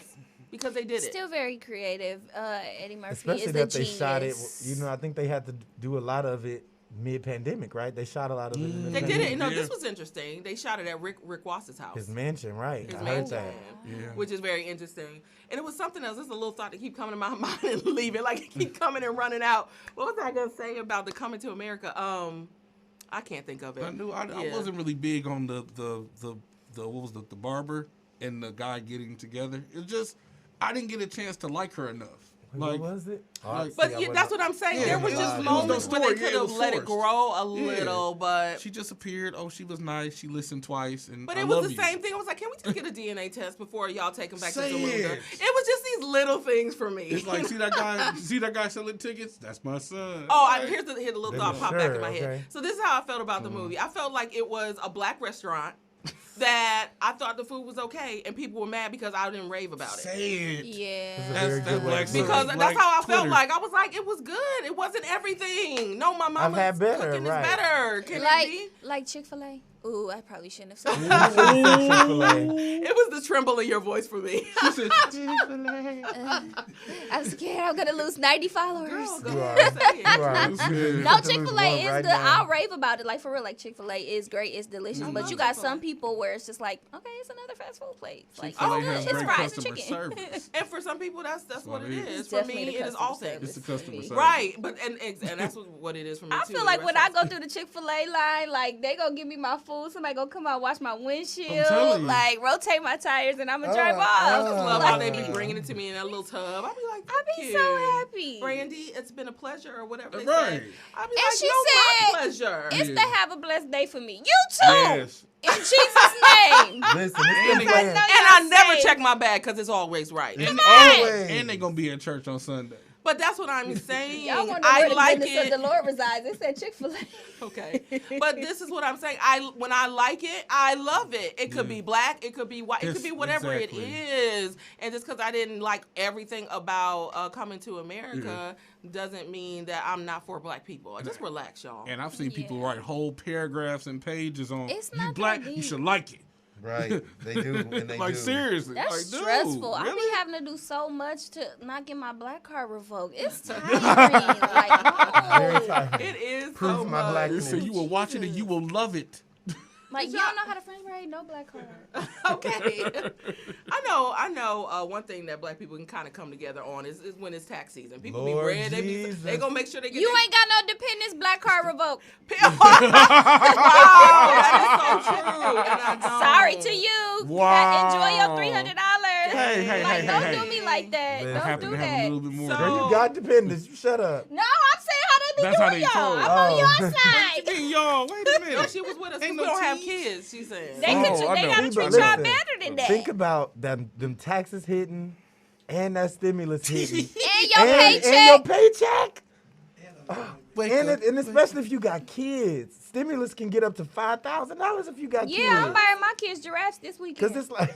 because they did it. Still very creative. Eddie Murphy Especially is a that they genius. shot it. I think they had to do a lot of it mid-pandemic, right? They shot a lot of it. In the They did pandemic. it. No, Yeah. this was interesting. They shot it at Rick Ross's house. His mansion, right? His I heard mansion, that. Yeah. which is very interesting. And it was something else. This is a little thought that keep coming to my mind and leaving, like it keep coming and running out. What was I gonna say about the coming to America? I can't think of it. I wasn't really big on the what was the barber and the guy getting together. It's just I didn't get a chance to like her enough. Like, what was it? But yeah, that's what I'm saying. Yeah, there was it just was no moments where they story. Yeah, could it have was let it forced. grow a little, but she just appeared. Oh, she was nice. She listened twice, and But I it was love the you. same thing. I was like, can we just get a DNA test before y'all take him back to Say Zalunda? it. It was just these little things for me. It's like, see that guy? See that guy selling tickets? That's my son. Oh, here's the little Then thought pop back in my sure, head. okay. So this is how I felt about the movie. I felt like it was a black restaurant that I thought the food was okay, and people were mad because I didn't rave about it. Say it. Yeah. Very That's good way black to put it. Because Black that's how I felt Twitter. like. I was like, it was good. It wasn't everything. No, my mama's had better, cooking right. is better. Can it be? Like Chick-fil-A. Ooh, I probably shouldn't have said You that. should have said Chick-fil-A. It was the tremble in your voice for me. She said, I'm scared I'm gonna lose 90 followers. Girl, go You ahead and say it. You are. You could No, lose Chick-fil-A one is right good. now. I'll rave about it. Like, for real, like, Chick-fil-A is great. It's delicious. I But love you got Chick-fil-A. some people where it's just like, okay, it's another fast food place. Like, Chick-fil-A oh, has it's great fries and customer chicken. service. And for some people, that's what it is. It's For me, definitely the it is customer all things. service It's the customer for me. service. Right, but and that's what it is for me I too. feel in like when I restaurants. go through the Chick-fil-A line, like, they gonna give me my food. Somebody gonna come out, wash my I'm windshield, telling you. like, rotate my tires, and I'm gonna drive off. I just love how Like, they be bringing it to me in that little tub. I'll be like, I be "Thank so you, happy. Brandy, it's been a pleasure," or whatever they Right. say. I'll be And like, she "No, said, my pleasure." It's Yeah. to have a blessed day for me. You too. Yes. In Jesus' name. Listen, it's And been they- playing. And I Y'all never say- check my bag because it's always right. And, Always. and they gonna be at church on Sunday. But that's what I'm saying. Y'all wonder I where the like goodness it. of the Lord resides. It said Chick-fil-A. Okay, but this is what I'm saying. When I like it, I love it. It could be black, it could be white, it could be whatever Exactly. it is. And just because I didn't like everything about Coming to America doesn't mean that I'm not for black people. Just relax, y'all. And I've seen people Yeah. write whole paragraphs and pages on It's you not black, that you deep. should like it. Right. They do. And they Like do. seriously. That's like, dude, stressful. I Really? be having to do so much to not get my black card revoked. It's tiring. Like, Very no. tired. It is Proof so of my much. blackness. They say you will watch it and you will love it. Like, you don't know how to French braid? No black card. Okay. I know. One thing that black people can kind of come together on is when it's tax season. People Lord be red. They Jesus. gonna make sure they get. You their- ain't got no dependents black card revoked. Wow, that is so true. And I don't. Sorry to you. Wow. Enjoy your $300. Hey, Like, don't hey. do me like that. They I Don't have do to have a that. little bit more. So- Girl, you got dependents. You shut up. No, I'm saying how they be That's how doing they y'all. told. I'm on Oh. your side. Hey, y'all, wait a No, minute. she was with us. Ain't We no don't have tease. kids. She said. They, Oh, they I know. gotta treat Listen, y'all better than that. Think about them taxes hitting and that stimulus hitting. And your paycheck. And your paycheck. Wake And, up. and especially if you got kids. Stimulus can get up to $5,000 if you got kids. Yeah, I'm buying my kids giraffes this weekend. Because it's like,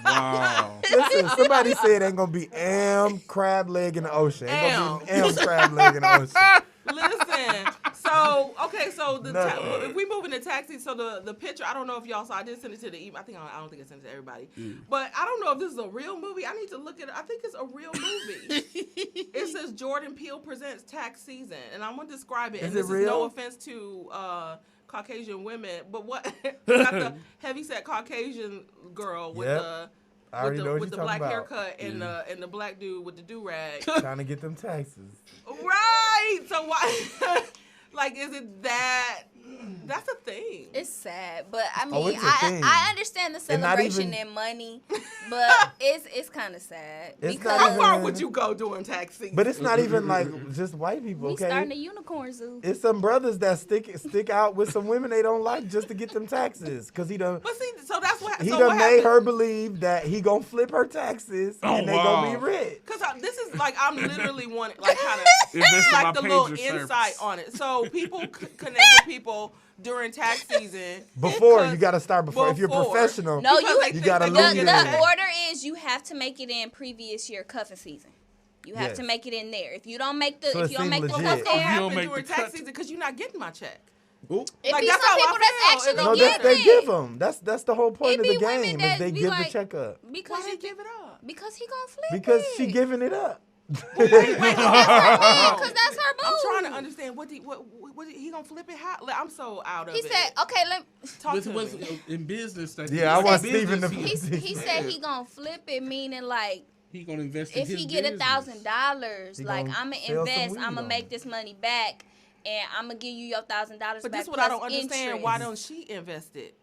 Wow. listen, somebody said ain't going to be crab leg in the ocean. Ain't going to be crab leg in the ocean. Listen. So the No. if we move into taxi, so the picture, I don't know if y'all saw. I did send it to the email. I don't think I sent it to everybody. But I don't know if this is a real movie. I need to look at it. I think it's a real movie. It says Jordan Peele presents Tax Season, and I'm gonna describe it. Is and it this is real? no offense to Caucasian women, but what we got the heavyset Caucasian girl with Yep. the I already know what with you're the talking black about. haircut and the black dude with the do rag. Trying to get them taxes. Right. So why? Like, is it that? That's a thing. It's sad, but I mean, Oh, it's a thing. I understand the And not celebration even- and money, but it's kind of sad It's because not How far even- would you go during tax season? But it's not even like just white people, we okay? starting a unicorn zoo. It's some brothers that stick out with some women they don't like just to get them taxes. Because he done But see, so that's what. he so done what made happened? her believe that he gonna flip her taxes and they wow. gonna be rich. Because this is like I'm literally wanting like kind of Invest in my like the little pager insight service. on it. So people connect with people during tax season. Before because- you gotta start before. If you're before. professional, No, Because you they you think gotta they lead don't in. get the paid. order is you have to make it in previous year cuffing season. You have Yes. to make it in there. If you don't make the So if it you don't seems make the legit. cuff What's gonna If you there, don't happen make during the tax cut- season? Because you're not getting my check. Ooh. it Like, be that's some how I people that's feel. actually no, getting they it. give them. That's the whole point It of be the women game that is they be give like- the check up Because Why you they give it up? because he gonna flip because it. she giving it up. Wait, hold on. Because that's her boo. I'm trying to understand what he gonna flip it. How? Like, I'm so out of He it. said, "Okay, Talk With, to with, me. in business, that Yeah, I in want business, Steven to- he said he gonna flip it, meaning like he gonna invest in if his he get business. $1,000, He like gonna I'ma sell some invest, weed I'ma on make it. this money back, and I'ma give you your $1,000 back. But this is what I don't plus understand. interest. Why don't she invest it?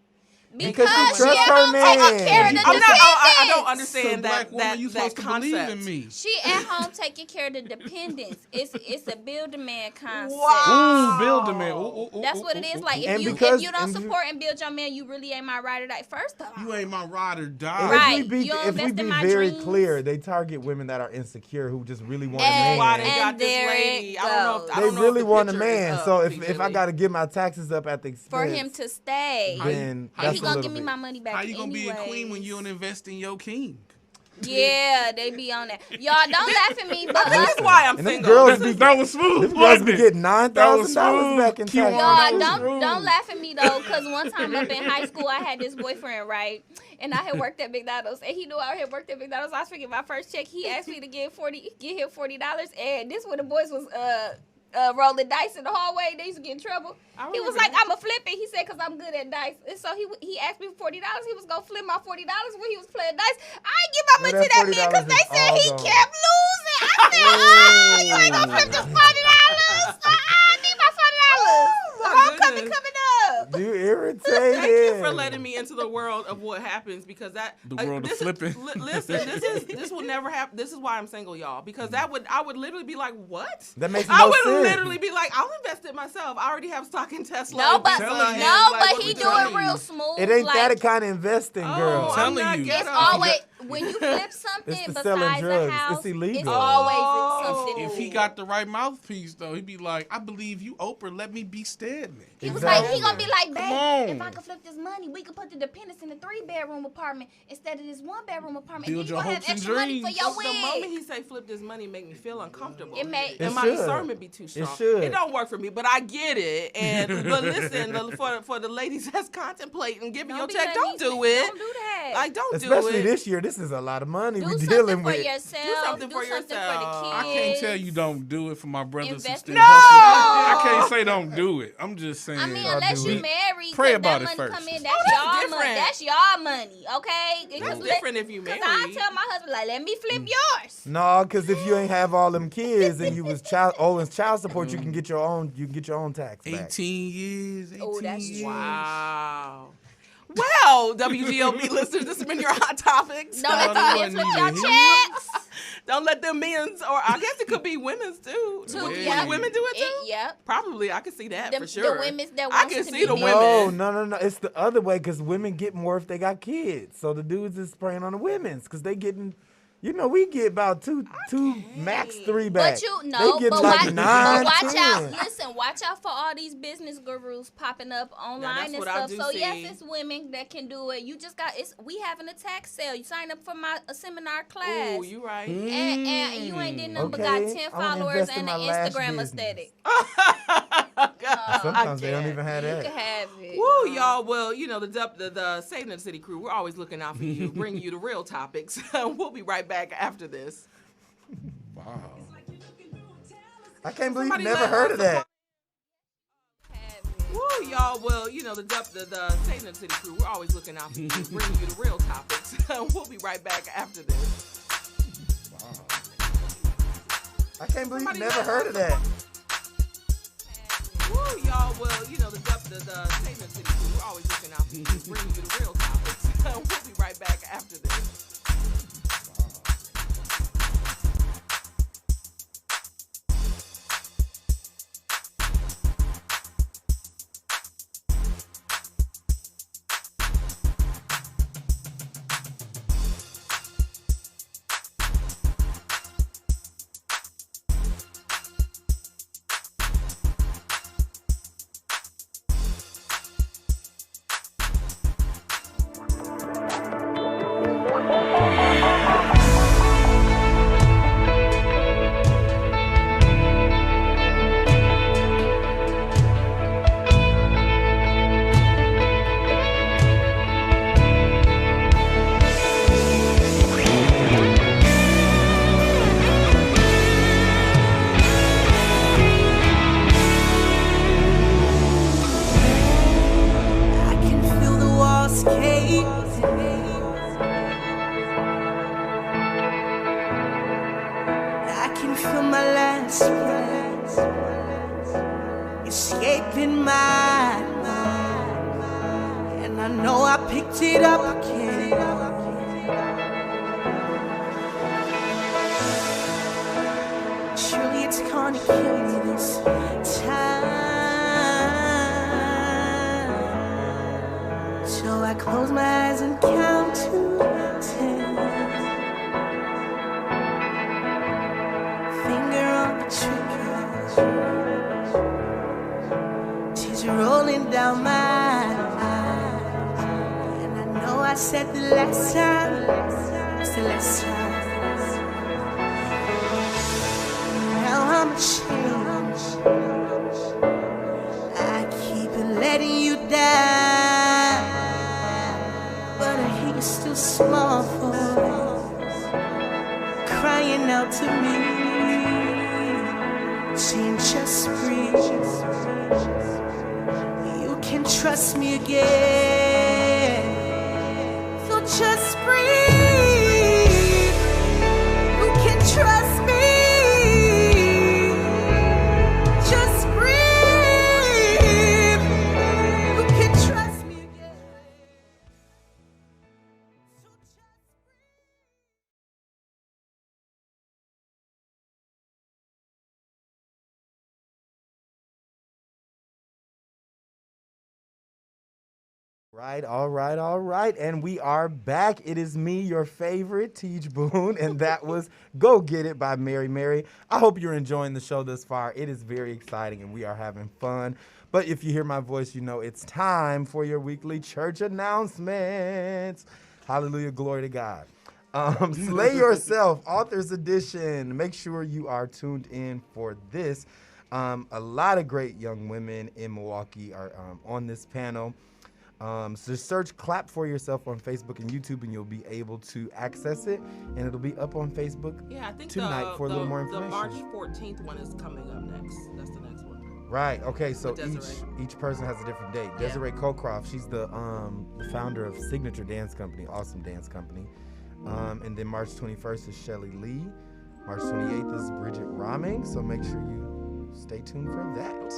Because she she trusts at her home taking man. care of the I'm not. I don't dependents. understand Black that woman, you that supposed to believe concept. in me. She at home taking care of the dependents. It's a build a man concept. Wow. Ooh, build a man. Ooh, That's what it is. Like And if because- you don't and you- support and build your man, you really ain't my ride or die. First off, you ain't my ride or And die. Right. If we You don't if we invest be in my very dreams. clear, they target women that are insecure who just really want a And- Why man. they got And this there lady? it I don't know. If, goes. I They don't know really if the want a picture is man. up, So if I Billy. got to get my taxes up at the expense for him to stay, then How that's he a gonna little give me bit. my money back. How you gonna be a queen when anyways. you don't invest in your king? Yeah, they be on that. Y'all don't laugh at me, but This is why I'm And them single. girls be That was smooth. them girls wasn't be it? getting That was $9,000 back in smooth. taxes. Keyword, y'all that was don't smooth. laugh at me though, because one time up in high school, I had this boyfriend, right? And I had worked at McDonald's, and he knew I had worked at McDonald's. I was thinking my first check. He asked me to give him $40, and this when the boys was rolling dice in the hallway. They used to get in trouble. He was like, "I'ma flip it." He said, "Cause I'm good at dice." And so he asked me for $40. He was gonna flip my $40 when he was playing dice. I ain't give my money Well, to that that man because $40 they is said all he gone. kept losing. I said, "Oh, you ain't gonna flip this $40. I need my $40. my Homecoming goodness. coming up." You irritated. Thank you for letting me into the world of what happens because that The world of this is- flipping. Listen, this will never happen. This is why I'm single, y'all. Because I would literally be like, what? That makes I no would sense. literally be like, I'll invest it myself. I already have stock in Tesla. No, but telling Visa, you. and, like, but what he we do telling it real you? smooth. It ain't like, that kind of investing, girl. Oh, Telling I'm not you. ghetto. It's always when you flip something It's the selling besides drugs. a house. It's illegal. It's always Oh. something. If he got the right mouthpiece, though, he'd be like, "I believe you, Oprah. Let me be Stedman." He was Exactly. like, he gonna be like, Come babe, if on. I could flip this money, we could put the dependents in a 3-bedroom apartment instead of this 1-bedroom apartment. Build and then your you gonna hopes have and extra money for dreams. your The moment wig. he say flip this money make me feel uncomfortable. It may- and It my should. discernment be too strong. should. It don't work for me, but I get it. And but listen, for the ladies that's contemplating giving your be check, letting don't these do men- it. Don't do that. Like don't Especially do it. this year, this is a lot of money do we something dealing for with. yourself. Do something for for the yourself. kids. I can't tell you don't do it for my brothers who Invest- still No! hustle. I can't say don't do it. I'm just saying. I mean, I'll unless do you it. married, Pray 'cause about that it money first. come in, that's, that's y'all money. different. That's y'all money, okay? That's different if you Because married. I tell my husband, like, let me flip yours. No, because if you ain't have all them kids and you was owing child support, you can get your own tax back. 18 years. 18 Oh, that's years. Wow. Well, WGLB listeners, this has been your hot topics. Don't let that the men wasn't flip your even checks. Don't let them men's, or I guess it could be women's too. Too, Would yeah. women do it too? Yep. Probably, I could see that The- for sure. the women's that I wants can to see be the men. women. No. It's the other way because women get more if they got kids. So the dudes is spraying on the women's because they getting, we get about two max 3 back. But you They know, getting but, like watch, 9, but watch 10. out. Listen, watch out for all these business gurus popping up online that's and what I stuff. do So see. yes, it's women that can do it. You just we having a tax sale. You sign up for a seminar class. Ooh, you right. and you ain't did nothing but got Okay, 10 I'ma followers invest in and my an lash Instagram business. aesthetic. Sometimes they don't even have You that. can have it. Woo, y'all. Well, the Saving the City crew, we're always looking out for you, bringing you the real topics. We'll be right back after this. Wow. I can't believe Somebody you never let heard us of that. Woo, y'all. Well, the Saving the City crew, we're always looking out for you, bringing you the real topics. We'll be right back after this. I can't believe Somebody you never let heard us of that. Woo, y'all. Well, the Saving the City crew, we're always looking out for you, bringing you the real topics. We'll be right back after this. picked it up again. Surely it's gonna kill me this time. So I close my eyes and count to 10. Finger on the trigger, tears are rolling down my eyes. And I know I said the last time, it's the last time. Now I'm changed. I keep letting you down, but I hear you still small voice crying out to me, saying just breathe. You can trust me again, so just breathe. You can trust me. Just breathe. You can trust me again. So just Right, all right, all right. And we are back. It is me, your favorite, Teej Boone, and that was Go Get It by Mary Mary. I hope you're enjoying the show thus far. It is very exciting and we are having fun. But if you hear my voice, you know it's time for your weekly church announcements. Hallelujah, glory to God. Slay Yourself, Author's Edition. Make sure you are tuned in for this. A lot of great young women in Milwaukee are on this panel. So search Clap For Yourself on Facebook and YouTube, and you'll be able to access it, and it'll be up on Facebook Yeah, I think tonight for a little more information. The March 14th one is coming up next. That's the next one. Right. Okay. So With each person has a different date. Yeah. Desiree Colcroft, she's the founder of Signature Dance Company, awesome dance company. And then March 21st is Shelly Lee. March 28th is Bridget Raming. So make sure you stay tuned for that.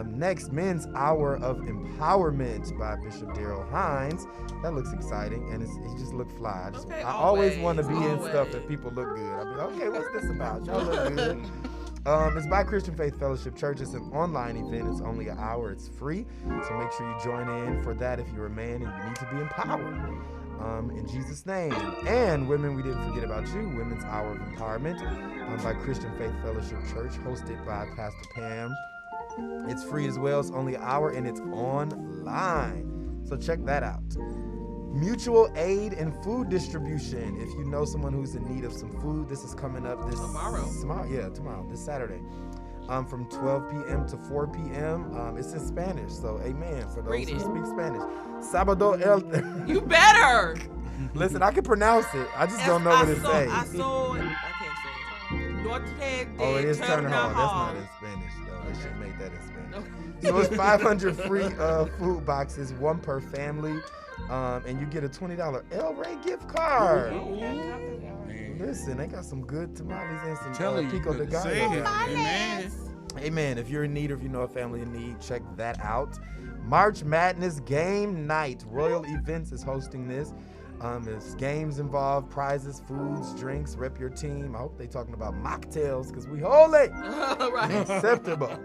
Next, Men's Hour of Empowerment by Bishop Darrell Hines. That looks exciting, and he just look fly. I always want to be in stuff that people look good. I'll be like, okay, what's this about? Y'all look good. It's by Christian Faith Fellowship Church. It's an online event. It's only an hour. It's free. So make sure you join in for that if you're a man and you need to be empowered. In Jesus' name. And women, we didn't forget about you. Women's Hour of Empowerment by Christian Faith Fellowship Church, hosted by Pastor Pam. It's free as well. It's only an hour and it's online. So check that out. Mutual aid and food distribution. If you know someone who's in need of some food, this is coming up tomorrow, this Saturday. From 12 p.m. to 4 p.m. It's in Spanish, so amen for those who speak Spanish. Sábado el... You better! Listen, I can pronounce it. I just don't know what it says. I can't say it. Norte de Oh, it is Turner Hall. That's not in Spanish, though. They should make that in Spanish. So it's 500 free food boxes, one per family, and you get a $20 El Rey gift card. Listen, they got some good tamales and some pico de gallo. Amen. If you're in need or if you know a family in need, check that out. March Madness Game Night. Royal Events is hosting this. There's games involved, prizes, foods, drinks. Rep your team. I hope they're talking about mocktails because we holy. Right. Acceptable.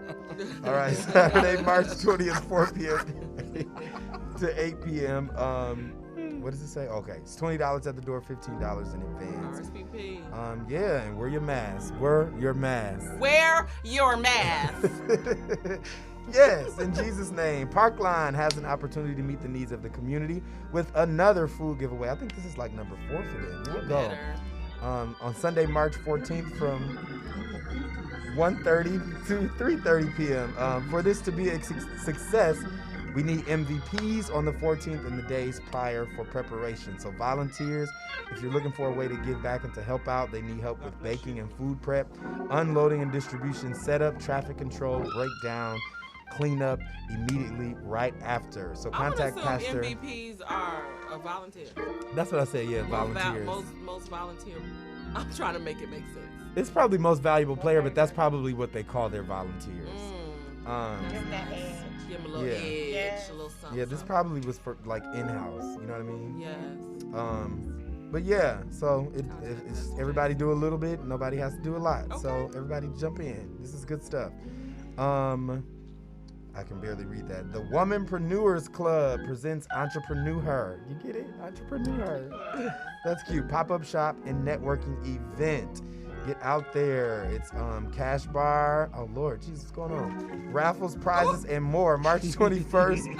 All right, Saturday, March 20th, 4 p.m. to 8 p.m. What does it say? Okay, it's $20 at the door, $15 in advance. RSVP. Yeah, and wear your mask. Wear your mask. Wear your mask. Yes, in Jesus' name. Parkline has an opportunity to meet the needs of the community with another food giveaway. I think this is like number 4 for them. We'll go. On Sunday, March 14th from 1:30 to 3:30 p.m. For this to be a success, we need MVPs on the 14th and the days prior for preparation. So volunteers, if you're looking for a way to give back and to help out, they need help with baking and food prep, unloading and distribution, setup, traffic control, breakdown, clean up immediately right after. So contact Pastor. MVPs are a volunteer. That's what I said. Yeah, volunteers. Most volunteer. I'm trying to make it make sense. It's probably most valuable player, but that's probably what they call their volunteers. Give them a little edge, Yes. a little something. Yeah, this something. probably was for like in-house. You know what I mean? Yes. But yeah, so it's everybody do a little bit. Nobody has to do a lot. So Okay. everybody jump in. This is good stuff. I can barely read that. The Womanpreneurs Club presents Entrepreneur Her. You get it? Entrepreneur Her. That's cute. Pop-up shop and networking event. Get out there. It's cash bar. Oh Lord, Jesus, what's going on? Raffles, prizes, and more. March 21st.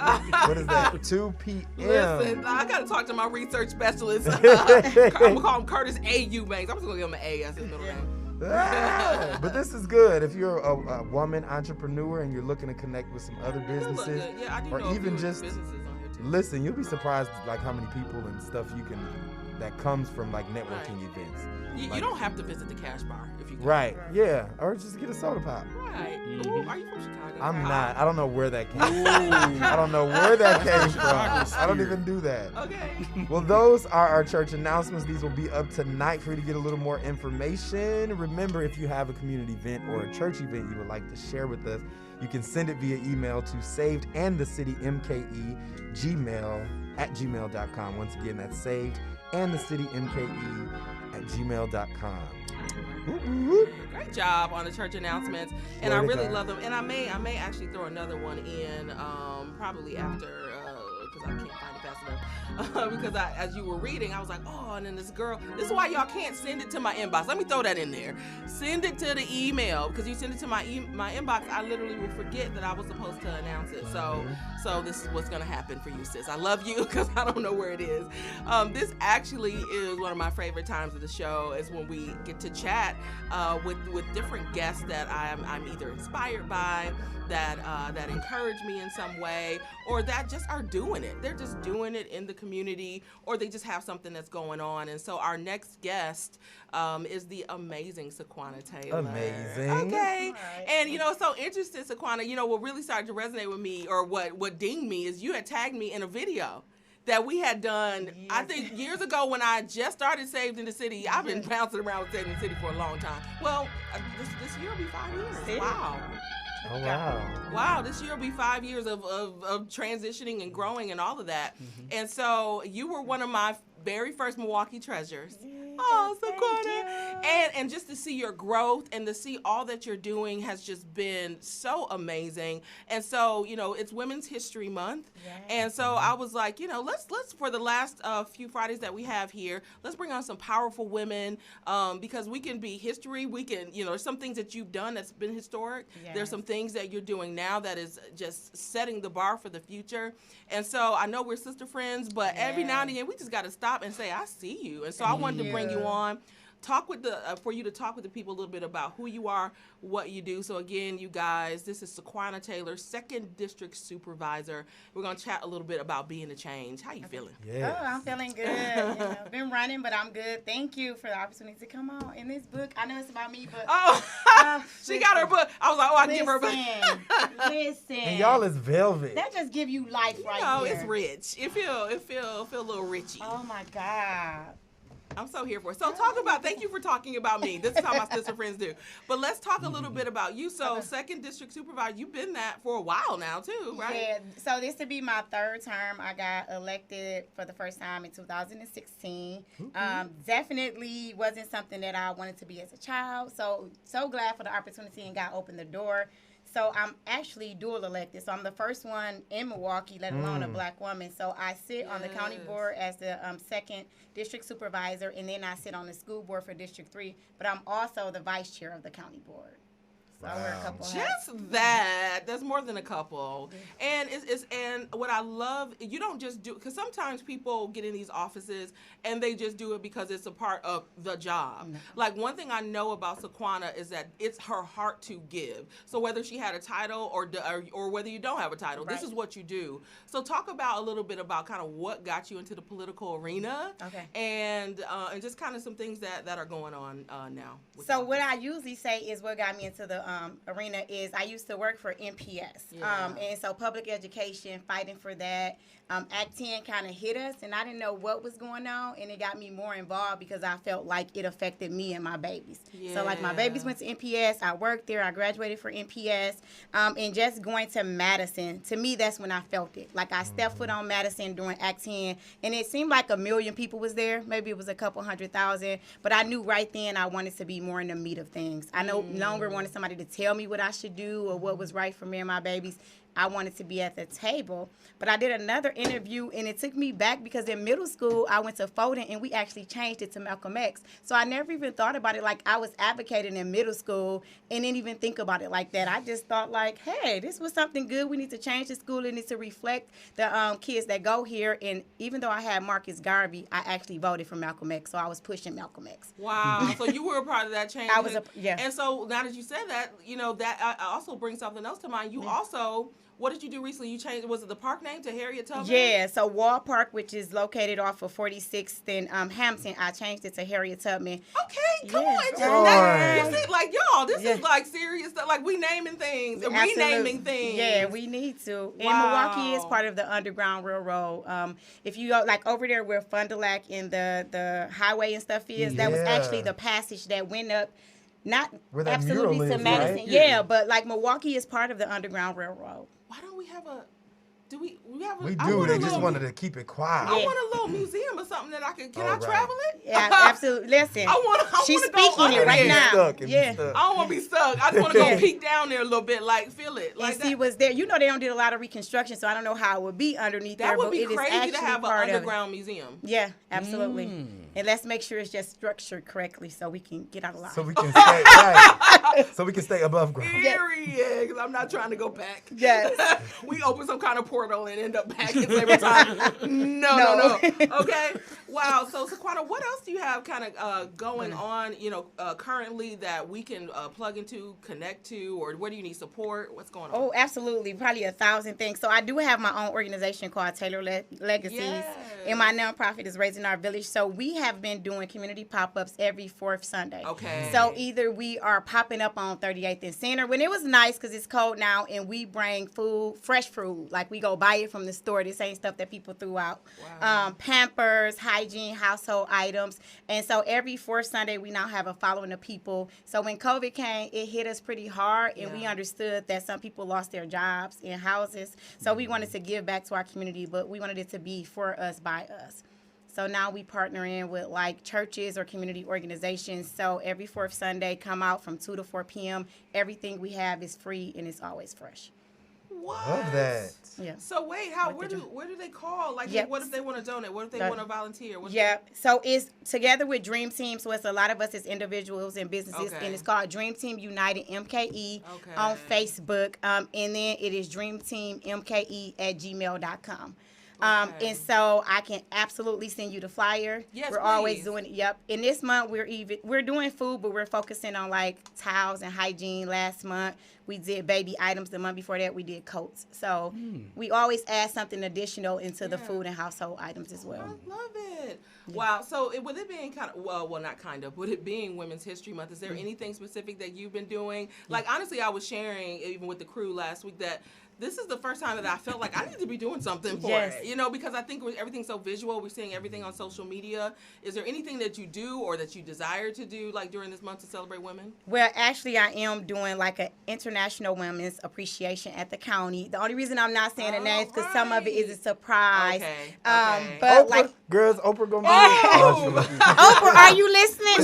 What is that? 2 p.m. Listen, I gotta talk to my research specialist. I'm gonna call him Curtis A. Eubanks. I'm just gonna give him an A as his middle name. But this is good if you're a woman entrepreneur and you're looking to connect with some other businesses, Yeah, I do or know a even few just businesses on here too. listen. You'll be surprised like how many people and stuff you can that comes from like networking Right. events. You Like- don't have to visit the cash bar if you can. Right? Yeah, or just get a soda pop. Right. Ooh, are you from Chicago? I'm not. I don't know where that came from. I don't know where that came Chicago from. I don't spirit. even do that. Okay. Well, those are our church announcements. These will be up tonight for you to get a little more information. Remember, if you have a community event or a church event you would like to share with us, you can send it via email to savedandthecitymke@gmail.com. Once again, that's savedandthecitymke@gmail.com. Great job on the church announcements, and I Glory to really God. love them. And I may actually throw another one in, probably after, because I can't find it fast enough. Because as you were reading, I was like, oh, and then this girl. This is why y'all can't send it to my inbox. Let me throw that in there. Send it to the email, because you send it to my inbox, I literally will forget that I was supposed to announce it. So this is what's gonna happen for you, sis. I love you because I don't know where it is. This actually is one of my favorite times of the show, is when we get to chat with different guests that I'm either inspired by, that encourage me in some way, or that just are doing it. They're just doing it in the community, or they just have something that's going on. And so our next guest is the amazing Saquana Taylor. Amazing. Okay. Alright. And so interested, Saquana, what really started to resonate with me, or what dinged me, is you had tagged me in a video that we had done, I think years ago when I just started Saved in the City. I've been bouncing around with Saved in the City for a long time. Well, this year will be 5 years. See? Wow. Oh wow. Wow, this year will be 5 years of transitioning and growing and all of that. And so you were one of my very first Milwaukee treasures. Oh, Saquana. And just to see your growth and to see all that you're doing has just been so amazing. And so, it's Women's History Month. Yes. And so I was like, let's for the last few Fridays that we have here, let's bring on some powerful women, because we can be history. We can, there's some things that you've done that's been historic. Yes. There's some things that you're doing now that is just setting the bar for the future. And so I know we're sister friends, but every now and again we just got to stop and say, I see you. And so I wanted to bring you on, talk with for you to talk with the people a little bit about who you are, what you do. So again, you guys, this is Saquana Taylor, 2nd District Supervisor. We're gonna chat a little bit about being a change. How you feeling? Yeah. Oh, I'm feeling good. Been running, but I'm good. Thank you for the opportunity to come on in this book. I know it's about me, but Oh, she got her book. I was like, oh, I can give her a book. Listen. And y'all is velvet. That just give you life right here. It's rich. It feel a little richy. Oh my God. I'm so here for it. So thank you for talking about me. This is how my sister friends do. But let's talk a little bit about you. So 2nd District Supervisor, you've been that for a while now too, right? Yeah, so this will be my 3rd term. I got elected for the first time in 2016. Definitely wasn't something that I wanted to be as a child. So glad for the opportunity, and God opened the door. So I'm actually dual elected. So I'm the first one in Milwaukee, let alone a black woman. So I sit on the county board as the 2nd district supervisor, and then I sit on the school board for District 3. But I'm also the vice chair of the county board. So I wear a couple hats. Just that. That's more than a couple. And and what I love, you don't just do, because sometimes people get in these offices and they just do it because it's a part of the job. No. Like, one thing I know about Saquana is that it's her heart to give. So whether she had a title or whether you don't have a title, this is what you do. So talk about a little bit about kind of what got you into the political arena. Okay. And just kind of some things that are going on now. So what I usually say is what got me into the arena is I used to work for MPS. And so public education, fighting for that. Act 10 kind of hit us, and I didn't know what was going on, and it got me more involved because I felt like it affected me and my babies. So, like, my babies went to MPS. I worked there. I graduated for MPS. And just going to Madison, to me, that's when I felt it. Like, I stepped foot on Madison during Act 10, and it seemed like 1 million people was there. Maybe it was a couple 100,000, but I knew right then I wanted to be more in the meat of things. I no longer wanted somebody to tell me what I should do or what was right for me and my babies. I wanted to be at the table. But I did another interview, and it took me back because in middle school, I went to Foden, and we actually changed it to Malcolm X. So I never even thought about it like I was advocating in middle school and didn't even think about it like that. I just thought like, hey, this was something good. We need to change the school. It needs to reflect the kids that go here. And even though I had Marcus Garvey, I actually voted for Malcolm X. So I was pushing Malcolm X. Wow. So you were a part of that change. I was yeah. And so now that you said that, that also brings something else to mind. You also... What did you do recently? You changed, was it the park name to Harriet Tubman? Yeah, so Wall Park, which is located off of 46th and Hampton, I changed it to Harriet Tubman. Okay, come on. You see, like, y'all, this is like serious stuff. Like, we naming things and renaming things. Yeah, we need to. Wow. And Milwaukee is part of the Underground Railroad. If you go, like, over there where Fond du Lac and the highway and stuff is, that was actually the passage that went up. Not absolutely to Madison. Right? Yeah, but like Milwaukee is part of the Underground Railroad. Why don't we have a... We have a... We do. They just wanted to keep it quiet. I want a little museum or something that I can... Can I travel it? Yeah, absolutely. Listen, she's speaking it right now. Yeah. I don't want to be stuck. I just want to go peek down there a little bit, like feel it. Like and see what's there. You know they don't do a lot of reconstruction, so I don't know how it would be underneath there. That would be but crazy it is to have an underground museum. Yeah, absolutely. And let's make sure it's just structured correctly so we can get out of line. So we can stay right. So we can stay above ground. Period. Because I'm not trying to go back. Yes. We open some kind of portal and end up back every time. No. Okay. Wow. So Saquana, what else do you have kind of going on, currently that we can plug into, connect to, or where do you need support? What's going on? Oh, absolutely. Probably 1,000 things. So I do have my own organization called Taylor Legacies. Yes. And my nonprofit is Raising Our Village. So we have been doing community pop-ups every 4th Sunday. Okay. So either we are popping up on 38th and Center when it was nice because it's cold now, and we bring food, fresh food. Like we go buy it from the store. This ain't stuff that people threw out. Wow. Pampers, hygiene, household items. And so every 4th Sunday, we now have a following of people. So when COVID came, it hit us pretty hard, and we understood that some people lost their jobs and houses. So we wanted to give back to our community, but we wanted it to be for us, by us. So now we partner in with like churches or community organizations. So every 4th Sunday, come out from 2 to 4 p.m. Everything we have is free and it's always fresh. What? Love that. Yeah. So wait, where do they call? Like, what if they want to donate? What if they want to volunteer? So it's together with Dream Team. So it's a lot of us as individuals and businesses, and it's called Dream Team United MKE on Facebook. And then it is dreamteammke@gmail.com. And so I can absolutely send you the flyer. Yes, we're always doing it. Yep. And this month we're doing food, but we're focusing on like towels and hygiene. Last month we did baby items. The month before that we did coats. So we always add something additional into the food and household items as well. I love it. Yeah. Wow. So with it being with it being Women's History Month, is there anything specific that you've been doing? Like honestly, I was sharing even with the crew last week that this is the first time that I felt like I need to be doing something for it, because I think everything's so visual. We're seeing everything on social media. Is there anything that you do or that you desire to do like during this month to celebrate women? Well, actually, I am doing like an International Women's Appreciation at the county. The only reason I'm not saying the names because some of it is a surprise. Okay. But Oprah, girls, Oprah gonna be Oprah, are you listening?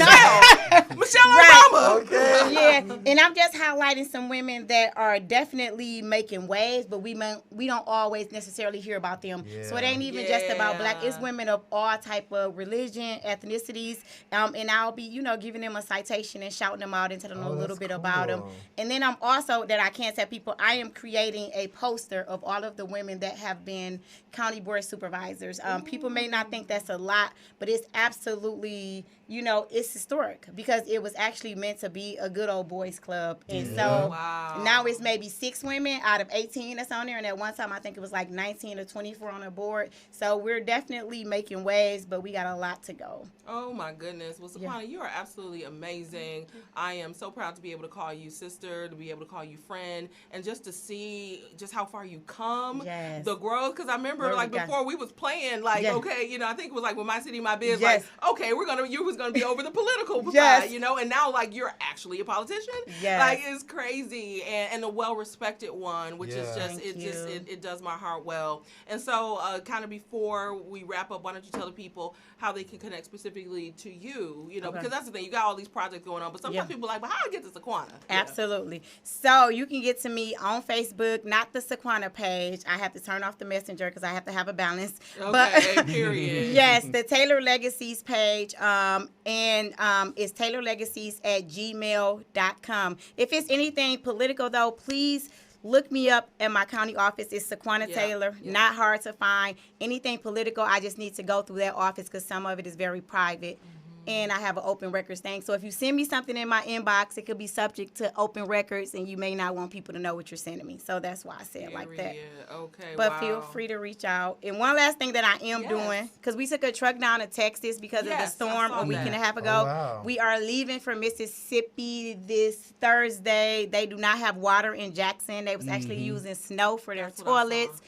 Michelle Obama. Okay. Yeah, and I'm just highlighting some women that are definitely making waves, but we don't always necessarily hear about them. Yeah. So it ain't even just about Black. It's women of all type of religion, ethnicities, and I'll be, giving them a citation and shouting them out and telling them a little bit about them. And then I'm also, that I can't tell people, I am creating a poster of all of the women that have been county board supervisors. People may not think that's a lot, but it's absolutely, it's historic because it was actually meant to be a good old boys club. And so now it's maybe 6 women out of 18 18 that's on there, and at one time I think it was like 19 or 24 on the board. So we're definitely making waves, but we got a lot to go. Oh my goodness. Well, Saquana, you are absolutely amazing. I am so proud to be able to call you sister, to be able to call you friend, and just to see just how far you come, Yes. the growth. Because I remember Glory like to God. before we was playing, like, Yes. okay, you know, I think it was like with My City, My Biz, Yes. like, okay, you was gonna be over the political Yes. side, you know, and now like you're actually a politician. Yes. Like it's crazy and a well-respected one, which is Yeah. just Thank you. it does my heart well. And so kind of before we wrap up, why don't you tell the people how they can connect specifically to you, you know, Okay. because that's the thing, you got all these projects going on, but sometimes Yeah. people are like, but how do I get to Saquana? Absolutely. So you can get to me on Facebook, not the Saquana page. I have to turn off the messenger because I have to have a balance. Okay, period. Yes, the Taylor Legacies page, and it's taylorlegacies@gmail.com. If it's anything political, though, please look me up at my county office. It's Saquana Yeah, Taylor. yeah. Not hard to find. Anything political, I just need to go through that office because some of it is very private. And I have an open records thing. So if you send me something in my inbox, it could be subject to open records, and you may not want people to know what you're sending me. So that's why I say it like that. Period. Okay, But wow. feel free to reach out. And one last thing that I am Yes. doing, because we took a truck down to Texas because of the Yes, I storm saw a week that. and a half ago. Oh, wow. We are leaving for Mississippi this Thursday. They do not have water in Jackson. They was actually using snow for their That's what I toilets.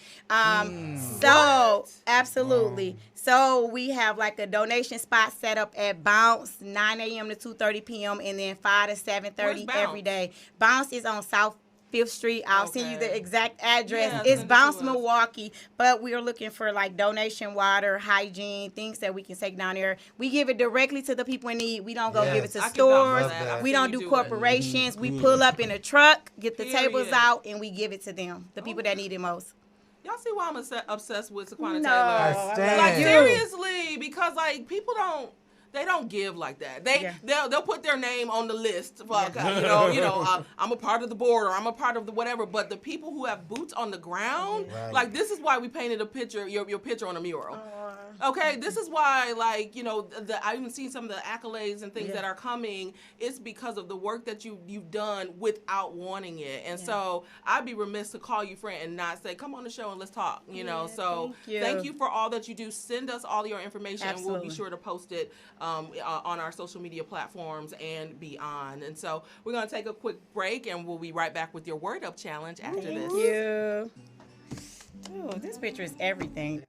So absolutely. So we have like a donation spot set up at Bounce, 9 a.m. to 2:30 p.m. and then 5 to 7:30 Where's every Bounce? day. Bounce is on South 5th Street. I'll send you Okay. the exact address. Yeah, It's send it Bounce to us. Milwaukee, but we are looking for like donation water, hygiene, things that we can take down there. We give it directly to the people in need. We don't go Yes. give it to I can vouch for stores. that. I've We seen don't you do it. corporations. We pull up in a truck, get the tables Period. out, and we give it to them, the people that need it most. Y'all see why I'm obsessed with Saquana No, Taylor? I stand. Like You. seriously, because like people don't give like that. Yeah. They'll put their name on the list. For, Yeah. I'm a part of the board or I'm a part of the whatever. But the people who have boots on the ground, Right. like this is why we painted a picture, your picture on a mural. Okay, this is why, like, you know, I even seen some of the accolades and things Yeah. that are coming. It's because of the work that you've done without wanting it. And so I'd be remiss to call you friend and not say, come on the show and let's talk. You know, so thank you. for all that you do. Send us all your information and we'll be Absolutely. sure to post it on our social media platforms and beyond. And so we're going to take a quick break and we'll be right back with your Word Up Challenge after this. Thank you. Oh, this picture is everything.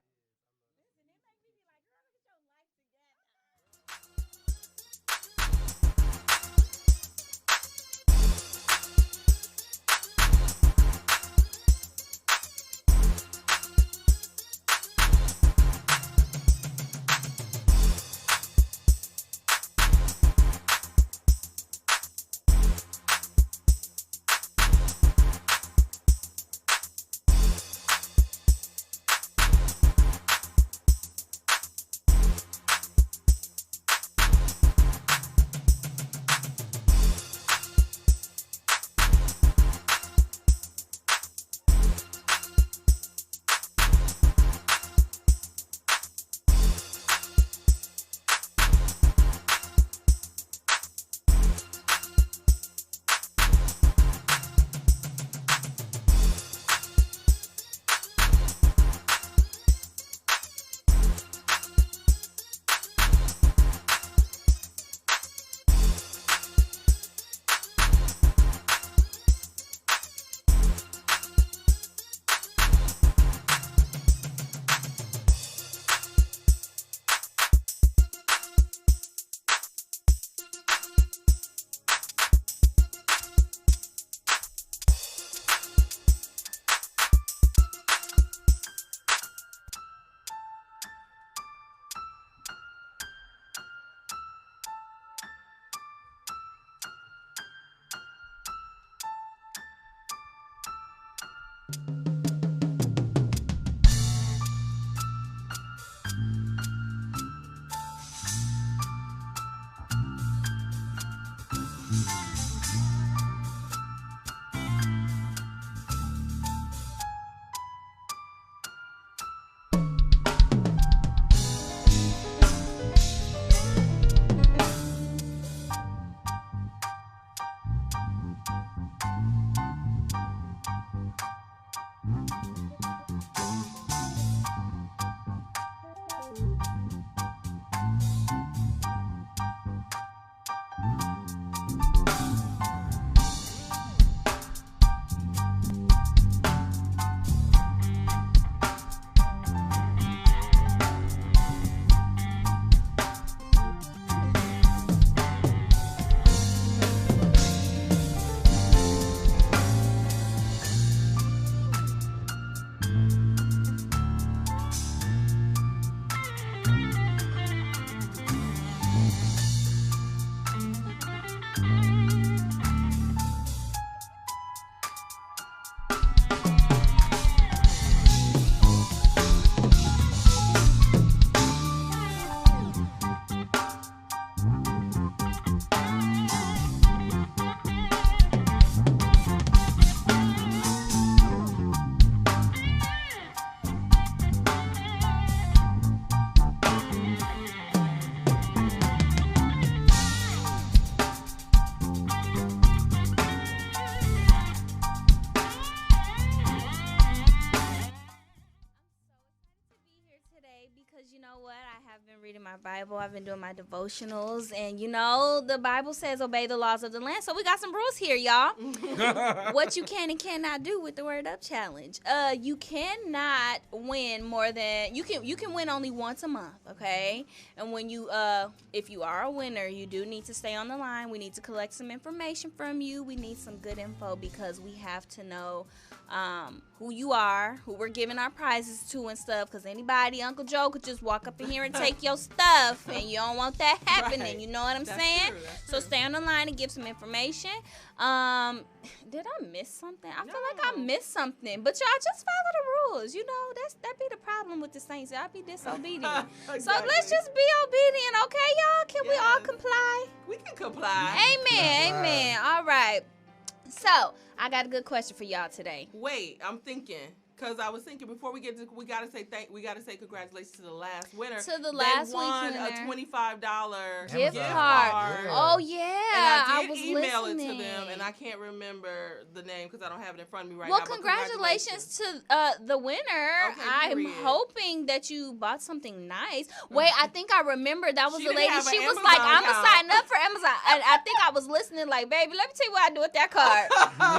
Bible. I've been doing my devotionals. And, you know, the Bible says obey the laws of the land. So we got some rules here, y'all. What you can and cannot do with the Word Up Challenge. You cannot win more than, you can win only once a month, okay? And when you, if you are a winner, you do need to stay on the line. We need to collect some information from you. We need some good info because we have to know who you are, who we're giving our prizes to and stuff, because anybody, Uncle Joe, could just walk up in here and take your stuff, and you don't want that happening. Right. You know what I'm saying? So stay on the line and give some information. Did I miss something? I feel like I missed something, but y'all just follow the rules. You know, that be the problem with the saints. Y'all be disobedient. Exactly. So let's just be obedient, okay, y'all? Can we all comply? We can comply. Amen. All right. So I got a good question for y'all today. Wait, I'm thinking. Because I was thinking before we get to, we gotta say congratulations to the last winner. To the last they won week's winner. a $25 Gift Amazon. card. Yeah. Oh yeah, And I did was email listening. it to them, and I can't remember the name because I don't have it in front of me right Well, now. but congratulations to the winner. Okay, I'm period. hoping that you bought something nice. Wait, I think I remember that was She the didn't lady. have an She was Amazon like, "I'm gonna account." sign up for Amazon." And I think I was listening, like, "Baby, let me tell you what I do with that card."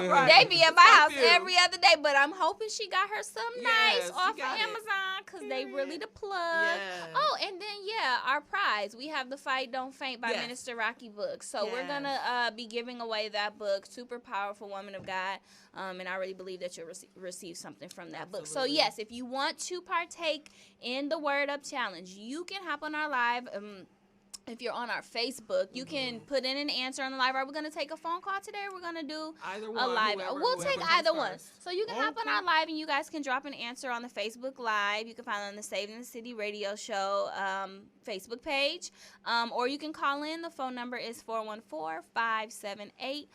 Right. They be at my house Thank you. every other day, but I'm hoping she got her some nice Yes, she off of got it. Amazon because they really the plug. Yes. Oh, and then our prize. We have the Fight Don't Faint by Yes. Minister Rocky books. So we're Yes. gonna be giving away that book. Super powerful woman of God. And I really believe that you'll receive something from that book. So Absolutely. yes, if you want to partake in the Word Up Challenge, you can hop on our live. If you're on our Facebook, you can put in an answer on the live. Are we going to take a phone call today? Or we're going to do Either a one, live. whoever- We'll whoever take comes either one. first. So you can hop on our live and you guys can drop an answer on the Facebook Live. You can find it on the Saved in the City Radio Show Facebook page. Or you can call in. The phone number is 414-578-1560.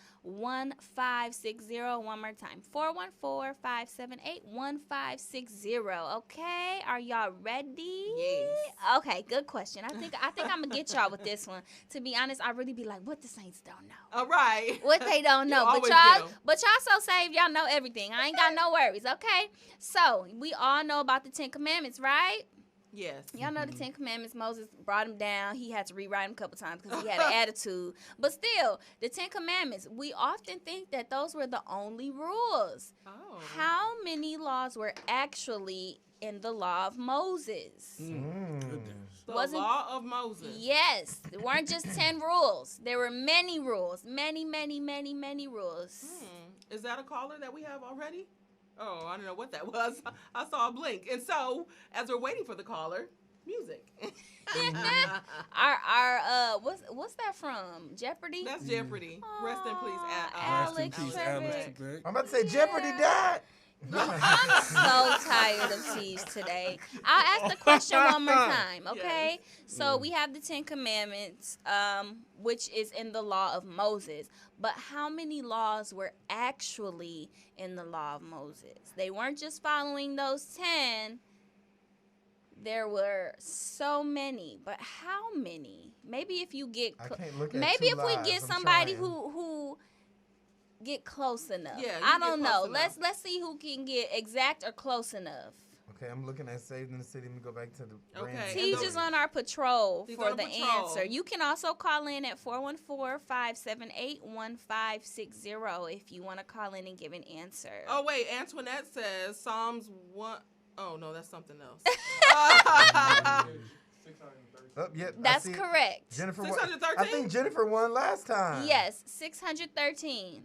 One more time. 414-578-1560. Okay? Are y'all ready? Yes. Okay, good question. I think I'm gonna get y'all with this one. To be honest, I really be like, what the Saints don't know. All right. What they don't know. You But always y'all do. so saved, y'all know everything. I ain't got no worries, okay? So we all know about the 10 Commandments, right? Yes. Y'all know the 10 Commandments. Moses brought them down. He had to rewrite them a couple times because he had an attitude. But still, the 10 Commandments, we often think that those were the only rules. Oh. How many laws were actually in the law of Moses? The wasn't- law of Moses. Yes, there weren't just 10 rules. There were many rules. Many rules. Is that a caller that we have already? Oh, I don't know what that was. I saw a blink. And so, as we're waiting for the caller, music. Our what's that from? Jeopardy? That's Jeopardy. Rest in peace, Alex Rest in peace, Alex Trebek. Trebek. I'm about to say Jeopardy died. I'm so tired of Siege today. I'll ask the question one more time, okay? Yes. So we have the 10 Commandments, which is in the law of Moses. But how many laws were actually in the law of Moses? They weren't just following those 10. There were so many, but how many? Maybe if you get, I can't look at maybe two if we lives. get I'm somebody trying. who get close enough. Yeah, you I get don't close know. enough. Let's see who can get exact or close enough. Okay, I'm looking at Saved in the City. Let me go back to the brand Okay. new He's those- just on our patrol He's for on a the patrol. answer. You can also call in at 414-578-1560 if you want to call in and give an answer. Oh, wait. Antoinette says Psalms 1. Oh, no, that's something else. Oh, yep, I That's see. correct. Jennifer won. 613? I think Jennifer won last time. Yes, 613.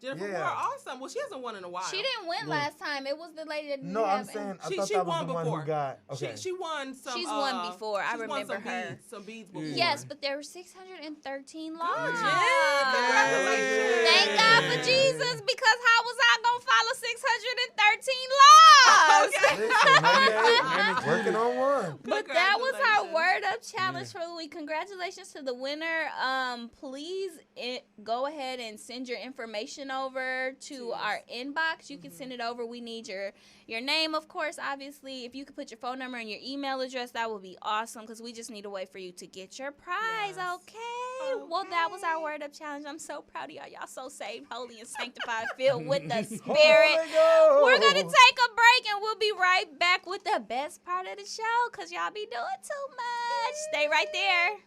Jennifer Yeah. Ward, awesome. Well, she hasn't won in a while. She didn't win last time. It was the lady that didn't No, I'm have saying I She- thought she that was won the one before. who got. Okay. She won some. She's won before. I she's won remember some her. Beads, some beads before. Yes, but there were 613 laws. Yeah, congratulations. Thank God for Jesus, because how was I going to follow 613 laws? Okay. Listen, working on one. But that was our Congratulations. Word Up Challenge for the week. Congratulations to the winner. Please go ahead and send your information over to our inbox. You can send it over. We need your name, of course, obviously. If you could put your phone number and your email address, that would be awesome, because we just need a way for you to get your prize, Yes. okay? Well, that was our word up challenge. I'm so proud of y'all. Y'all so saved, holy, and sanctified, filled with the Spirit. We're going to take a break, and we'll be right back with the best part of the show because y'all be doing too much. Stay right there.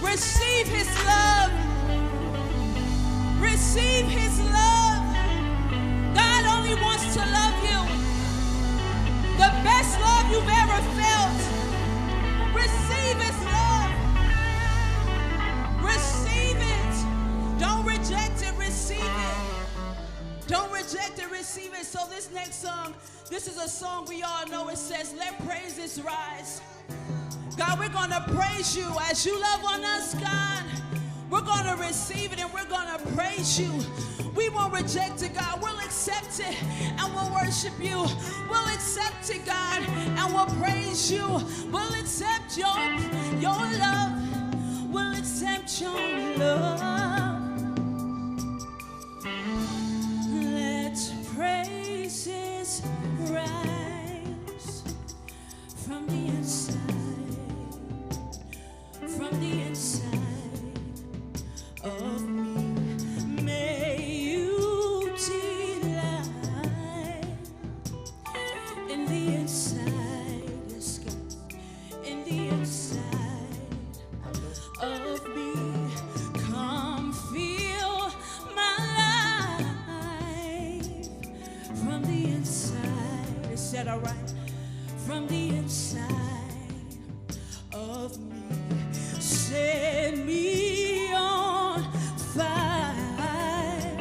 Receive his love. Receive his love. God only wants to love you. The best love you've ever felt. Receive his love. Receive it. Don't reject it. Receive it. Don't reject it. Receive it. So this next song, this is a song we all know. It says, let praises rise. God, we're going to praise you as you love on us, God. We're going to receive it and we're going to praise you. We won't reject it, God. We'll accept it and we'll worship you. We'll accept it, God, and we'll praise you. We'll accept your love. We'll accept your love. Let praises rise from the inside. From the inside of me, may you delight in the inside, let's go, in the inside of me, come feel my life from the inside, is that all right? From the inside of me. Set me on fire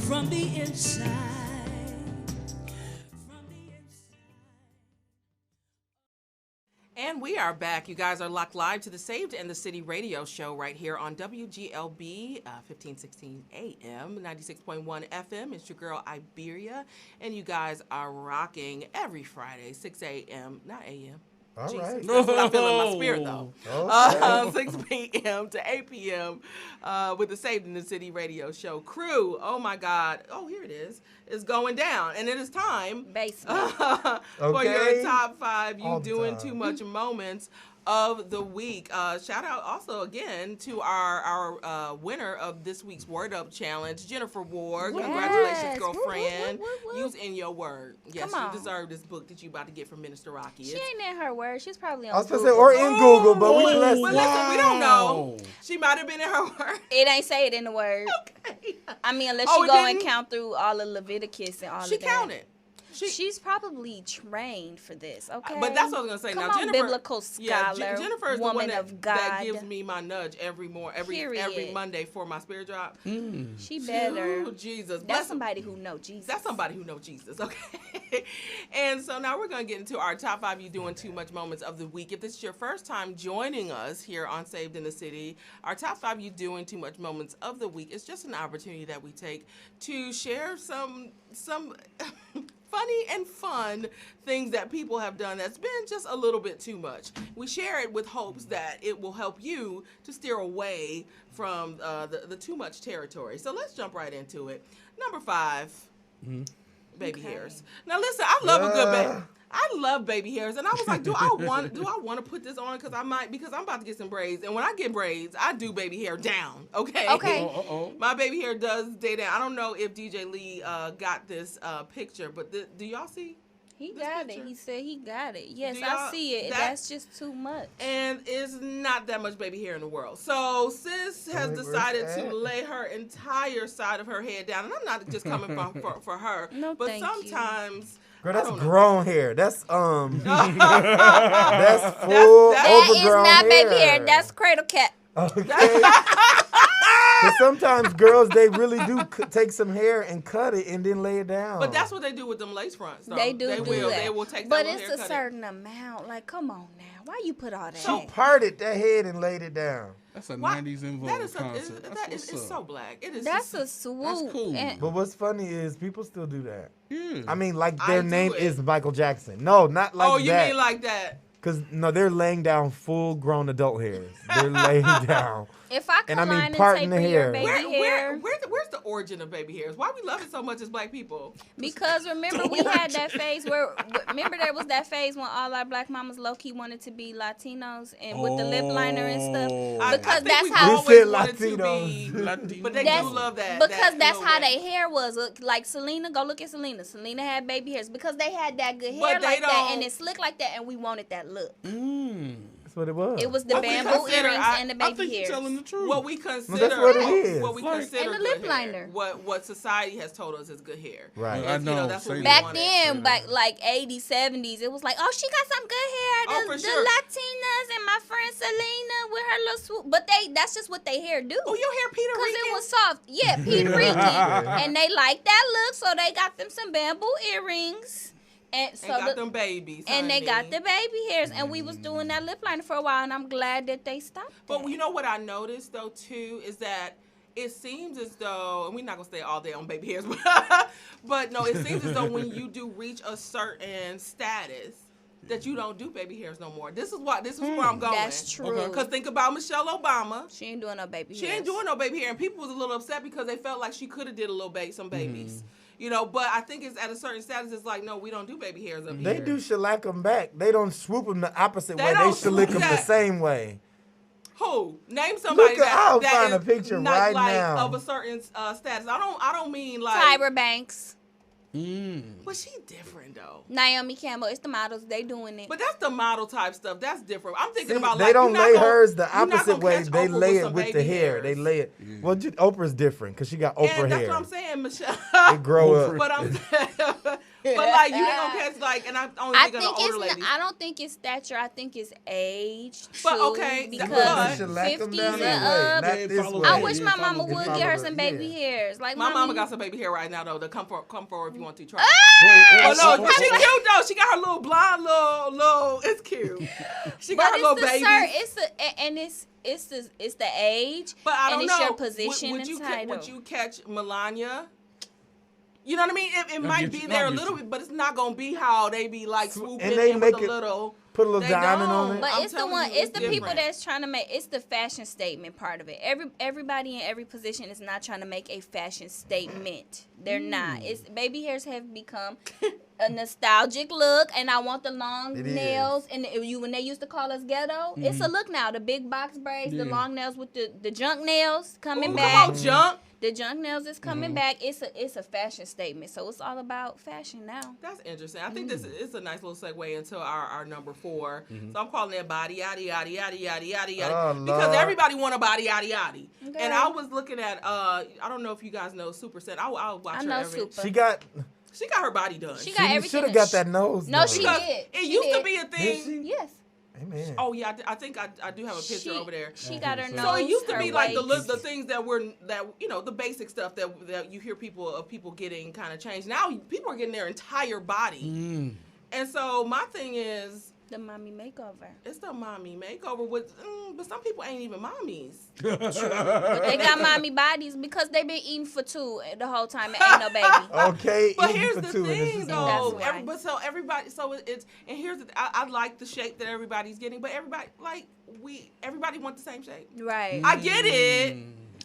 from the inside. From the inside. And we are back. You guys are locked live to the Saved in the City radio show right here on WGLB 1516 AM, 96.1 FM. It's your girl Iberia. And you guys are rocking every Friday, 6 a.m., not a.m. All Jesus. right. That's what I feel in my spirit, though. Okay. 6 p.m. to 8 p.m. With the Saved in the City radio show crew. Oh, my God. Oh, here it is. It's going down. And it is time Basement. for Okay. your top 5 You All the Doing time. Too Much moments of the week. Shout out also again to our winner of this week's Word Up Challenge, Jennifer Ward. Yes. Congratulations, Whoop, girlfriend. whoop, whoop, whoop. Use in your word. Yes, Come on. you deserve this book that you about to get from Minister Rocky. She ain't in her word. She's probably on I was supposed to Google. say, or in Google, but we But blessed. listen, we don't know. She might have been in her word. It ain't say it in the word. Okay. I mean, unless Oh, you it go and didn't? count through all of Leviticus and all She of that. counted. She's probably trained for this, okay? But that's what I was gonna say. Come now, on, Jennifer, biblical yeah, scholar, Jennifer is the woman one that, of God. that gives me my nudge every Period. Monday for my spirit drop. She better. Ooh, Jesus, That's bless somebody who know Jesus. That's somebody who knows Jesus, okay? And so now we're going to get into our top 5 You Doing Too Much moments of the week. If this is your first time joining us here on Saved in the City, our top 5 You Doing Too Much moments of the week is just an opportunity that we take to share some funny and fun things that people have done that's been just a little bit too much. We share it with hopes that it will help you to steer away from the too much territory. So let's jump right into it. Number 5, baby hairs. Now listen, I love a good baby. I love baby hairs, and I was like, do I want to put this on because I'm about to get some braids, and when I get braids, I do baby hair down. Okay. My baby hair does stay down. I don't know if DJ Lee got this picture, but do y'all see? He got picture? it. He said he got it. Yes, Do I y'all- see it. That's just too much. And it's not that much baby hair in the world. So sis has Wait, where's decided that? to lay her entire side of her head down, and I'm not just coming for her, No, but thank you. sometimes. Girl, I that's don't know. grown hair. That's that's full that That is overgrown not baby hair. That's cradle cap. okay. But sometimes girls, they really do take some hair and cut it and then lay it down. But that's what they do with them lace fronts. Though. They do They do will. that. They will take but that little it's hair, a cut it. certain amount. Like, come on now. Why you put all that? She parted that head and laid it down. That's a Why- 90s in That vogue is concept. it's so black. It is. That's just, a swoop. That's cool. And But what's funny is people still do that. Yeah. I mean, like I their do name it. is Michael Jackson. No, not like oh, that. you mean like that? Because, no, they're laying down full-grown adult hairs. They're laying down. if I could And I mean, line and parting the taper hair. your baby hair, Where's the origin of baby hairs? Why we love it so much as black people? because remember we had that phase where remember there was that phase when all our black mamas low key wanted to be Latinos and with the lip liner and stuff. I Because think that's we how- always You said wanted to Latinos. be, Latino. but they That's- do love that. Because that that's little how wet. their hair was. Like Selena, go look at Selena. Selena had baby hairs because they had that good But hair they like that don't- and it slicked like that, and we wanted that look. That's what it was. It was the What we bamboo consider- earrings I- and the I baby think you're hairs. telling the truth. What we consider, that's what it is. what we Like- consider And the good lip hair. liner. What society has told us is good hair. Right. I You know. that's what say we that. Back wanted. then, back like 80s, 70s, it was like, oh, she got some good hair. Oh, The, for the sure. Latinas and my friend Selena with her little swoop. But that's just what they hair do. Oh, your hair Peter Because Rican? it was soft. Yeah, Puerto Rican. And they like that look, so they got them some bamboo earrings. And so and got the- them babies. and they honey. got the baby hairs. And we was doing that lip liner for a while, and I'm glad that they stopped But that. you know what I noticed though too is that it seems as though, and we're not gonna stay all day on baby hairs, but no, it seems as though when you do reach a certain status, that you don't do baby hairs no more. This is where I'm going. That's true. Okay. Because think about Michelle Obama. She ain't doing no baby She hairs. ain't doing no baby hair, and people was a little upset because they felt like she could have did a little some babies. You know, but I think it's at a certain status. It's like, no, we don't do baby hairs up They here. do shellac them back. They don't swoop them the opposite They way. They don't shellac swoop them the that. same way. Who? Name somebody Look, I'll that find is a picture not right like now. of a certain status. I don't mean like. Tyra Banks, But she different though. Naomi Campbell. It's the models. They doing it. But that's the model type stuff. That's different. I'm thinking See, about they like don't you're not lay gonna- hers the you're not opposite gonna way. catch They Oprah lay it some with the baby hair. They hairs. lay it. Well, Oprah's different because she got Oprah And that's hair. what I'm saying, Michelle. They grow up. But I'm but like you ain't gonna catch like, and I'm only I thinking of think older it's. ladies. I don't think it's stature. I think it's age. But, too, okay, because but- Shellac 'em 50s down and that up. way, not Yeah, this follow way. I Yeah, wish you my follow mama the- would follow get her the- some baby yeah. hairs. Like My mommy, mama got some baby hair right now though. To come forward if you want to try. Ah! Oh no, but she cute though. She got her little blonde little. It's cute. She got But her little it's the baby. and it's the age. But I don't and know. it's your position would and you title. would you catch Melania? You know what I mean? It might get be you. there I a get little you. bit, but it's not gonna be how they be like swooping And they in make with a it- little. Put a little They diamond don't. on it. But I'm it's the telling one. you, It's it's the people different. that's trying to make. It's the fashion statement part of it. Everybody in every position is not trying to make a fashion statement. They're not. It's baby hairs have become a nostalgic look, and I want the long It nails. And when they used to call us ghetto, it's a look now. The big box braids, the Yeah. long nails with the junk nails coming Ooh, back. come on, junk. The junk nails is coming back. It's a fashion statement. So it's all about fashion now. That's interesting. I think this is a nice little segue into our number 4. So I'm calling it body yaddy yaddy yaddy yaddy yaddy yaddy Oh, because Lord. everybody want a body yaddy yaddy. Okay. And I was looking at I don't know if you guys know Super Set. I'll watch I her know every. Super. She got. She got her body done. She got everything. should have got that nose. No, done. she Because did. It She used to did. be a Did thing. she? Yes. Amen. Oh yeah, I think I do have a picture over there. She got her nose. So it used to her be like waist. the things that the basic stuff that you hear people getting kind of changed. Now people are getting their entire body. And so my thing is, The mommy makeover. It's the mommy makeover with, but some people ain't even mommies. But they got mommy bodies because they been eating for two the whole time and ain't no baby. Okay, But eating here's for the two, and this thing, is though. normal. That's why. Everybody, so it's and here's the. I like the shape that everybody's getting, but everybody everybody want the same shape. Right. I get it,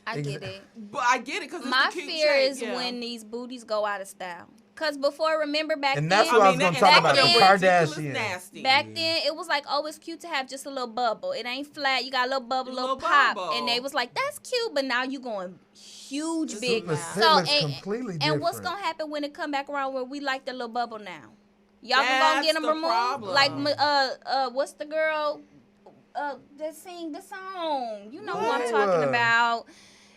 I get it. but I get it because My it's the cute fear shape, is yeah. when these booties go out of style. Because before, remember back And then, that's what I was going to talk about, the Kardashians. Nasty. back then it was like, oh, it's cute to have just a little bubble. It ain't flat. You got a little bubble, Little little pop. bubble. And they was like, that's cute. But now you going huge, It's big. super So it's completely and what's different. going to happen when it come back around where we like the little bubble now? Y'all That's gonna get them the removed? problem. Like, what's the girl that sing the song? You know who I'm What? talking about.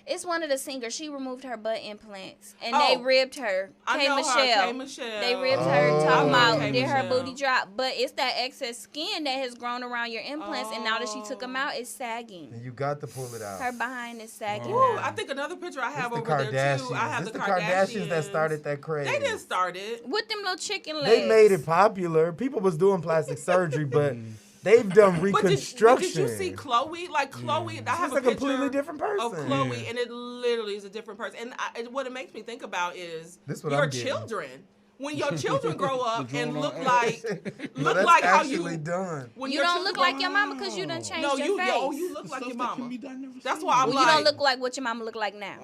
It's one of the singers. She removed her butt implants, and Oh, they ribbed her. I K. know her, Michelle. K. Michelle. They ribbed Oh. her, talking I about know K. did her Michelle. booty drop. But it's that excess skin that has grown around your implants, and now that she took them out, it's sagging. And you got to pull it out. Her behind is sagging Ooh, now. I think another picture I have It's the over there Kardashians. too. I have It's the the Kardashians that started that craze. They didn't start it. With them little chicken legs. They made it popular. People was doing plastic surgery, but they've done But reconstruction. did you see Chloe? Like Chloe, I have She's a a completely picture different person. of Chloe, and it literally is a different person. And what it makes me think about is This what your I'm getting. children. When your children grow up The and drone look on like No, that's like how actually you done. when You your don't children look grow- like your mama because you done changed No, your you face. you look The like stuff your that can mama. be done never That's seen. why I'm Well, like you don't look like what your mama look like now.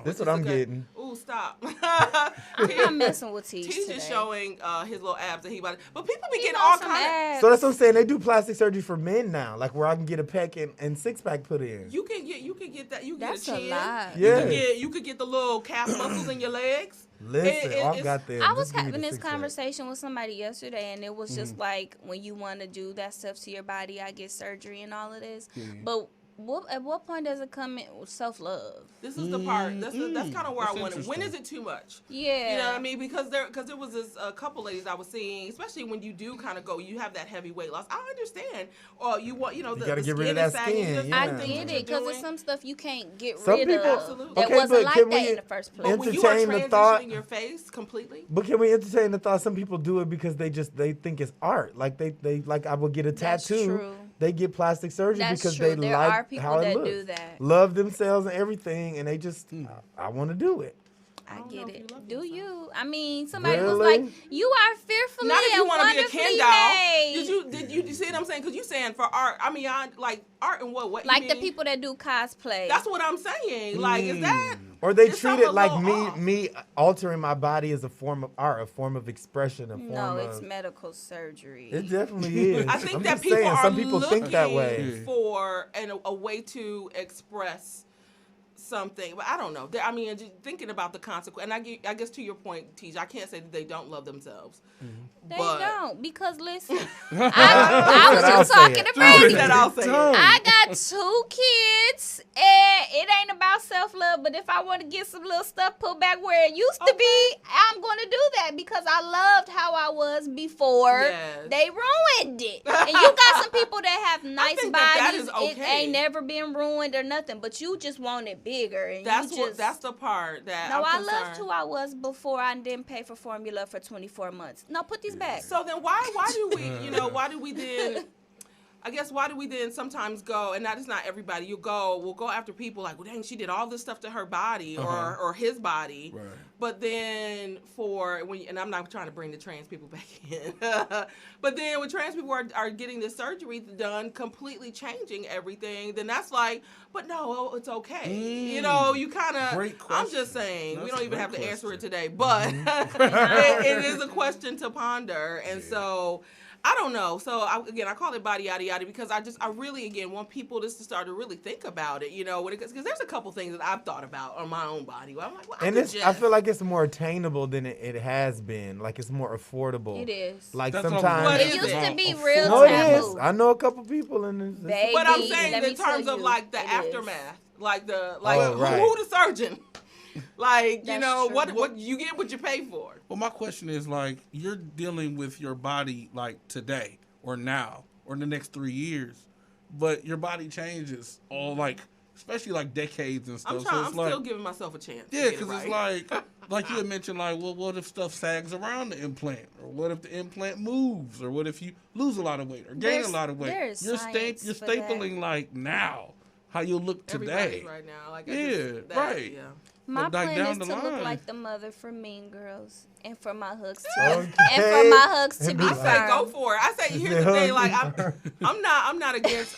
This what I'm getting. Ooh, stop. I'm not messing with Teach He's today. just showing his little abs that he bought. But people be He getting want all some kind of. abs. So that's what I'm saying. They do plastic surgery for men now, like where I can get a pec and six pack put in. You can get that. You can That's get a a chin. lot. Yeah. You could get the little calf muscles in your legs. Listen, It- I've it's- got them. I Just was give me having the this six-pack. conversation with somebody yesterday, and it was just like, when you want to do that stuff to your body, I get surgery and all of this. But at what point does it come in with self-love? This is the part. That's kind of where That's I wanted. When interesting. is it too much? Yeah. You know what I mean? Because there was this a couple ladies I was seeing, especially when you do kind of go, you have that heavy weight loss. I understand. Or you want, the gotta the get rid skin of is that sagging. skin, There's yeah. I certain things get that it, you're because doing. there's some stuff you can't get Some rid people- of Absolutely. that Okay, wasn't but like can that we in the first place. But when you are entertain the thought- transitioning your face completely, But can we entertain the thought? Some people do it because they think it's art. Like they like I would get a That's tattoo. true. They get plastic surgery That's because true. they There are like people how it that looks. do that. Love themselves and everything, and they just I want to do it. I don't get know if it. you love Do yourself. you? I mean, somebody was Really? like, "You are fearfully not if you and want to be a wonderfully Ken doll. made." Did you see what I'm saying? Because you saying for art. I mean, I like art and what? You Like the mean? people that do cosplay. That's what I'm saying. Like, is that? Or they it's treat something it a like little off. me altering my body as a form of art, a form of expression, a form No, of. it's medical surgery. It definitely is. I think I'm that just people saying, are some people looking think that way. for a way to express something, but I don't know. I mean, just thinking about the consequence, and I guess to your point, Tej, I can't say that they don't love themselves. They but don't, because listen, I was I'll just say talking it. to She Brandy. said I'll say it. I got 2 kids, and it ain't about self-love, but if I want to get some little stuff put back where it used to be, I'm going to do that because I loved how I was before Yes. they ruined it. And you got some people that have nice think that bodies. is It okay. ain't never been ruined or nothing, but you just want it bigger. And That's you what. just, That's the part that. no, I'm I loved concerned. who I was before I didn't pay for formula for 24 months. No, put these back. So then why do we, why do we then, I guess why do we then sometimes go, and that is not everybody, we'll go after people like, well, dang, she did all this stuff to her body or his body. Right. But then and I'm not trying to bring the trans people back in, but then when trans people are getting this surgery done, completely changing everything, then that's like, but no, it's okay. You kind of, Great I'm just question. saying, we That's don't a even have to great answer it question. today, but it is a question to ponder. And so, I don't know. So I call it body yada yada because I really again want people just to start to really think about it. Because there's a couple things that I've thought about on my own body. Where I'm like, well, And I feel like it's more attainable than it has been. Like it's more affordable. It is. Like That's what sometimes. What It is used it? to be real No, it taboo. is. I know a couple people in this. Baby, But I'm saying let in me tell terms of you, like the it is. aftermath, like Oh, right. who the surgeon? Like That's true. what you get what you pay for. Well, my question is like, you're dealing with your body like today or now or in the next 3 years, but your body changes all like especially like decades and stuff. I'm So trying. it's I'm like, still giving myself a chance. yeah, to get because it it's right. like you had mentioned, like, well, what if stuff sags around the implant, or what if the implant moves, or what if you lose a lot of weight or gain a lot of weight? There's You're science you're for that. stapling like now how you'll look Everybody's today. right now. Like, Yeah, right. Yeah. My But, like, plan down is the to look line- like the mother from Mean Girls, and for my hugs to Okay. and for my hugs to And be be I like- say firm. go for it. I say here's the thing. Like I'm not against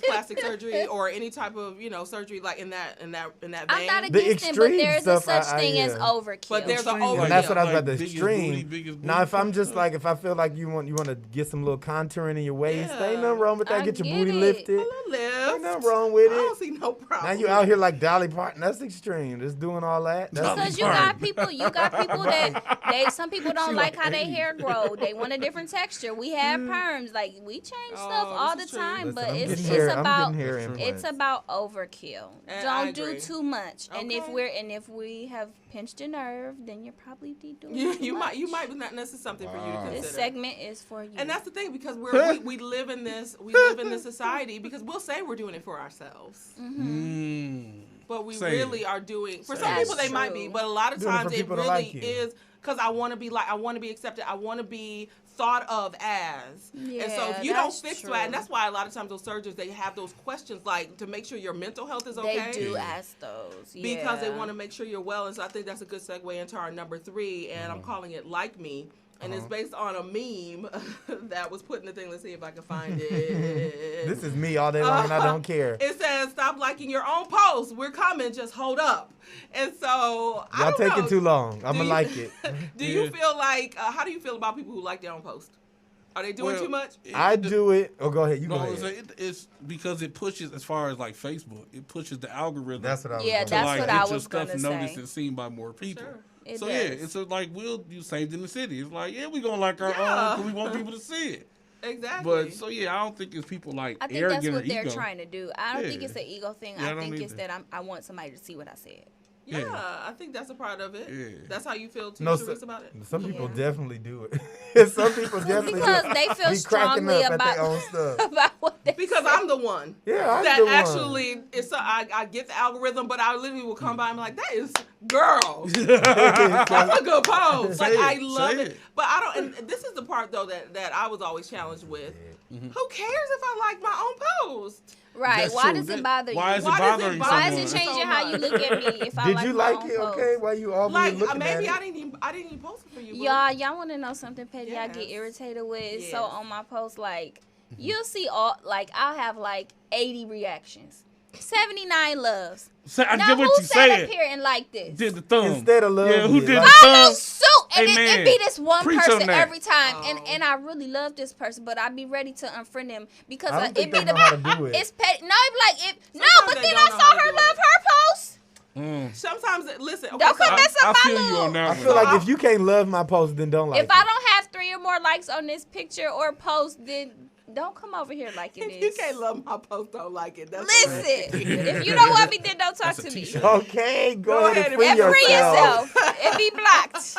plastic surgery or any type of surgery like in that vein. I'm not The against it, but extreme there's stuff, a such I- thing as yeah. overkill. But there's an Extreme, overkill. And that's what I was about, the biggest extreme. booty, biggest Now, if booty I'm just stuff. like, if I feel like you want to get some little contouring in your waist, Yeah. ain't nothing wrong with that. I Get your get booty it. lifted. Lift. Ain't nothing wrong with I don't it. see no problem. Now you out here like Dolly Parton. That's extreme. Just doing all that. That's Because you Sorry. got people that some people don't like how their hair grow. They want a different texture. We have perms. Like we change stuff all the this is true. time, Listen, but I'm it's getting hair- I'm about getting hair It's implants. it's about overkill. And I Don't do agree. too much. And Okay. if we have pinched a nerve, then you're probably doing you too might much. not necessarily something for you to consider. This segment is for you. And that's the thing because we live in this society because we'll say we're doing it for ourselves, but we Say really it. are doing. For some That's people they might be, true. but a lot of Doing it for times it people that really like you. is because I want to be accepted. I want to be thought of as. And so Yeah, if you don't that's fix true. that, and that's why a lot of times those surgeons they have those questions like to make sure your mental health is okay. They do ask those. Because they yeah. want to make sure you're well. And so I think that's a good segue into our number 3, and I'm calling it Like Me. And it's based on a meme that was put in the thing. Let's see if I can find it. This is me all day long, and I don't care. It says, "Stop liking your own posts. We're coming. Just hold up." And so I Y'all don't taking know. too long. I'm Do gonna you- like it. Do you feel like? How do you feel about people who like their own post? Are they doing Well, too much? I do it. Oh, go ahead. You go No, ahead. it's because it pushes, as far as like Facebook, it pushes the algorithm. That's what I was. Yeah, gonna that's like, what get I your was stuff gonna noticed say. and seen by more people. Sure. It So does. yeah, it's like you saved in the city. It's like we gonna like our Yeah. own because we want people to see it. Exactly. But so yeah, I don't think it's people like I think arrogant that's what or they're ego. trying to do. I don't think Yeah. it's an ego thing. Yeah, I I don't think it's either. that I want somebody to see what I said. yeah, yeah. I think that's a part of it. Yeah. That's how you feel too, No, Sharice, about it. Some people Yeah. definitely do it. Some people definitely Because do it. they feel Be cracking strongly up at their own about, stuff. about what they Because say. I'm the one. Yeah, I'm that the one. actually is. I get the algorithm, but I literally will come by and be like, "That is girl. That's That's a good post. Like Say I it, love say it. it. But I don't. And this is the part though that I was always challenged with. Who cares if I like my own post? Right. That's Why true. does it bother you? Why is it Why does it bothering bother Why someone? is it so changing how you much? look at me if I Did like you my like own it? post? Okay, why you all Like looking at maybe it? I didn't even post it for you. but- Y'all want to know something petty? I get Yes. irritated with. Yes. So on my post, like you'll see all like I'll have like 80 reactions, 79 loves. Say, I Now get who what you sat up said. here and like this? Did the thumb Instead of love Yeah, who it, did like- the I know thumb? so, and Amen. it be this one Preach on person that. every time, Oh. and I really love this person, but I be ready to unfriend him because I don't it think be they the know how to do it. it's petty. No, it be like it. No, Sometimes but they then don't I know saw how to her do love it. her post. Sometimes listen. Okay, Don't so come mess up I my feel you look. on that I one. feel like if you can't love my post, then don't like If I it. don't have 3 or more likes on this picture or post, then don't come over here like it if you is. can't love my post, don't like it. That's Listen, if you don't want me, then don't talk That's a to me. t-shirt. Okay, go ahead and free And free yourself. It be blocked.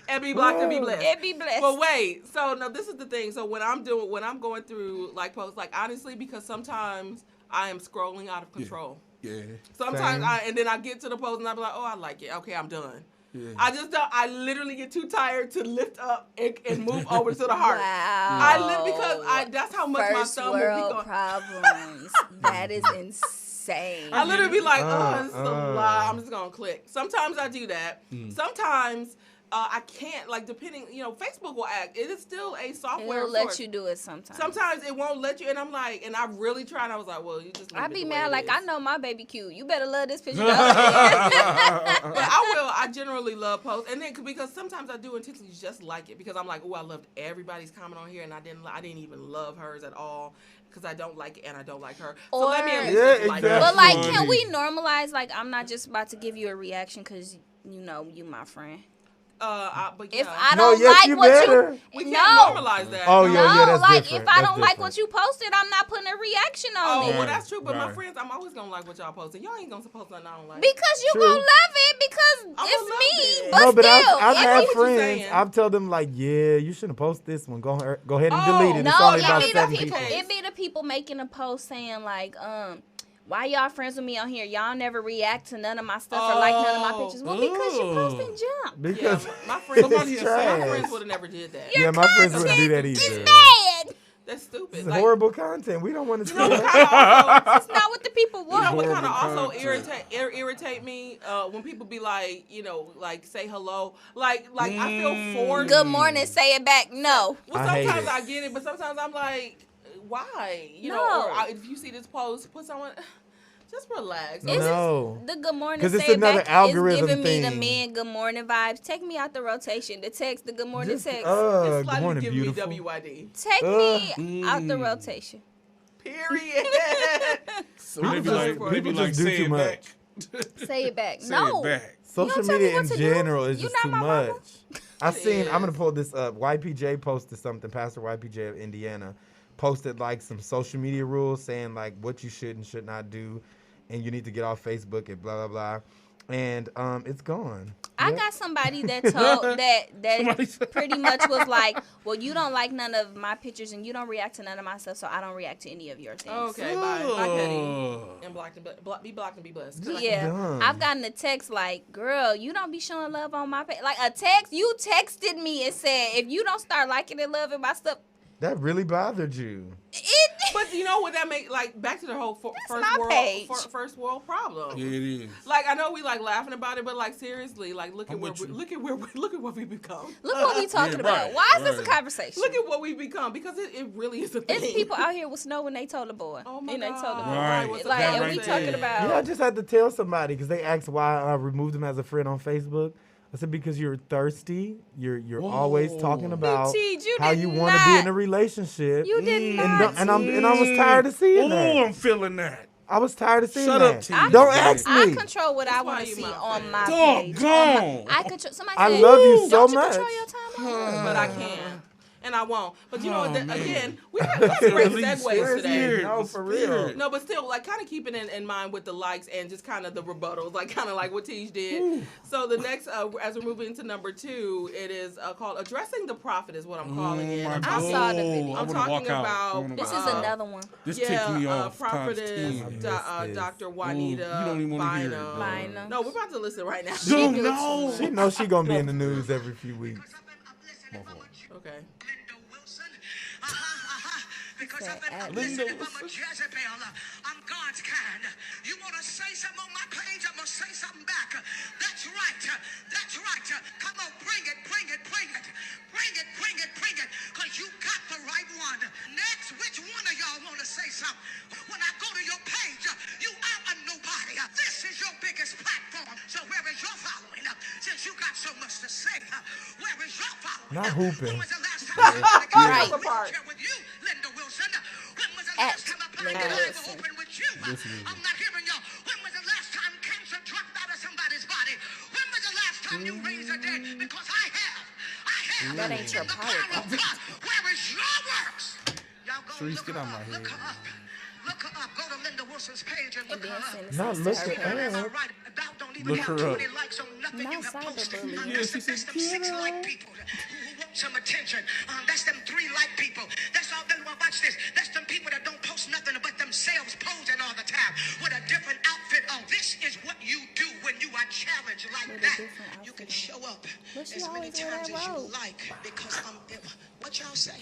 and be blocked and be blessed. It be blessed. But wait, so no, this is the thing. So when I'm going through like posts, like honestly, because sometimes I am scrolling out of control. Yeah. Sometimes Same. and then I get to the post and I be like, oh, I like it. Okay, I'm done. Yeah. I just don't. I literally get too tired to lift up and move over to the heart. Wow. Because that's how much First my thumb will be world going. problems. That is insane. I literally be like, oh, this is a Uh. lot. I'm just gonna click. Sometimes I do that. Sometimes I can't. Like depending, Facebook will act. It is still a software. It'll let source. you do it sometimes. Sometimes it won't let you, and I'm like, and I really tried. I was like, well, you just. I leave it be the mad way like it I is. know my baby cute. You better love this picture. But I will. I generally love posts, and then because sometimes I do intentionally just like it because I'm like, oh, I loved everybody's comment on here, and I didn't even love hers at all because I don't like it and I don't like her. So let me at least Yeah, just like exactly. it. But like, Funny. can we normalize? Like, I'm not just about to give you a reaction because you my friend. But yeah, If I No, don't yes, like you what better. we you can't no. normalize that. Oh, No, yeah, that's like different. if I That's don't like different. what you posted, I'm not putting a reaction on Oh, it. well, that's true. But my Right. friends, I'm always gonna like what y'all posting. Y'all ain't gonna post nothing I don't like. Because you True. gonna love it because I'ma it's love me. it. But No, but still, I've if had what you're friends. saying. I've told them like, yeah, you shouldn't post this one. Go ahead and Oh, delete it. It's no, only it about be the 7 people. people. it be the people making a post saying like, why y'all friends with me on here? Y'all never react to none of my stuff or like none of my pictures. Well, because you posting junk. Because my friends, Somebody it's has said- my trash. friends would have never did that. Yeah, my friends wouldn't do that It's either. bad. That's stupid. It's Like, horrible content. We don't want to see you know what that. kind of also, It's not what the people you know want. what kind of Horrible also content. irritate me when people be like, like say hello, like I feel forced. Good morning, say it back. No. Well, I hate sometimes it. I get it, but sometimes I'm like, why? You No. know, or if you see this post, put someone. Just relax. No. Is No. the good morning 'Cause say it's it another back algorithm is giving me the thing. men good morning vibes. Take me out the rotation. The text, the good morning Just, text. It's good slightly morning, giving beautiful. me WYD. Take me out the rotation. Period. So they be like, People they be like, just do say too it back. Say it back. Say No. it back. Social don't tell me media what in to do. general is You just not too my mama. much. I seen. I'm gonna is. pull this up. YPJ posted something. Pastor YPJ of Indiana posted like some social media rules saying like what you should and should not do, and you need to get off Facebook and blah blah blah. And it's gone. I Yeah. got somebody that told Somebody that said- pretty much was like, well, you don't like none of my pictures and you don't react to none of my stuff, so I don't react to any of your things. Okay, bye. Bye, Petty. Oh. And be blocked and be blessed. Yeah, Dumb. I've gotten a text like, girl, you don't be showing love on my page. Like a text, you texted me and said, if you don't start liking and loving my stuff, That really bothered you. it. But you know what that make like back to the whole my page. first world problem. Yeah, it is. Like I know we like laughing about it, but like seriously, like look I'm at where with you. look at what we become. Look what we talking Yeah, about. right, Why is this a right. conversation? Look at what we become because it really is a thing. It's people out here with snow when they told the boy. Oh my and they God. told the boy. Right. What's Like, That and right we there. talking about. Yeah, I just had to tell somebody because they asked why I removed him as a friend on Facebook. I said because you're thirsty. You're always talking about teed, you how did you want to be not. in a relationship. You did and, not. and I was tired of seeing Oh, that. I'm feeling that. I was tired of seeing Shut that. up, T. Don't ask I me. control what I That's why want to you see my on friend. my page. Doggone. I control. Somebody I said, love you so don't you much. control your timeline? but I can. And I won't. But you know what? Oh, man. Again, we have some great Really segues spirit. today. No, for real. No, but still, like, kind of keeping in mind with the likes and just kind of the rebuttals, like, kind of like what Tej did. So the next, as we're moving into number 2, it is called Addressing the Prophet is what I'm calling it. my I'm I talking, saw the God. video. I I'm wanna talking walk out. about- I wanna This walk is out. another one. This ticked me off. Prophetess times 10. Dr. Juanita you don't even wanna hear it, Bynum. bro. Bynum. No, we're about to listen right now. Dude, no. She knows she gonna be in the news every few weeks. Okay. Because Say I've been ad- listening from a Jezebel. I'm God's kind. You want to say something on my page? I'm going to say something back. That's right. That's right. Come on, bring it, bring it, bring it. Bring it, bring it, bring it. Because you got the right one. Next, which one of y'all want to say something? When I go to your page, you are a nobody. This is your biggest platform. So where is your following? Since you got so much to say, where is your following? Not hooping. When was the last time you got Right. a wheelchair with you, Linda Wilson? When was the last time I played the Linda Bible Wilson. open with you? I'm not hearing y'all. When was the last time cancer dropped out of somebody's body? When was the last time you raised the dead? Because I have. That ain't your In the power, power of though. God. Where is your works? Y'all go Sharice, look get her out my up. head. Look her up. Look her up. Go to Linda Wilson's page and look And her then up. send Not the look sister at her her. page. Am I right? Thou don't even Look have her up. 20 likes on nothing No you have posted. cyberbullying. Yeah, That's she that's said, them 6 "Get like her." people who want some attention. That's them 3 like people. That's all them. Watch this. That's them people that don't post nothing but themselves posing all the time with a different outfit on. This is what you do when you are challenged like With a that. different You can outfit show up But she as many always wear times that as you robe. like because what y'all say?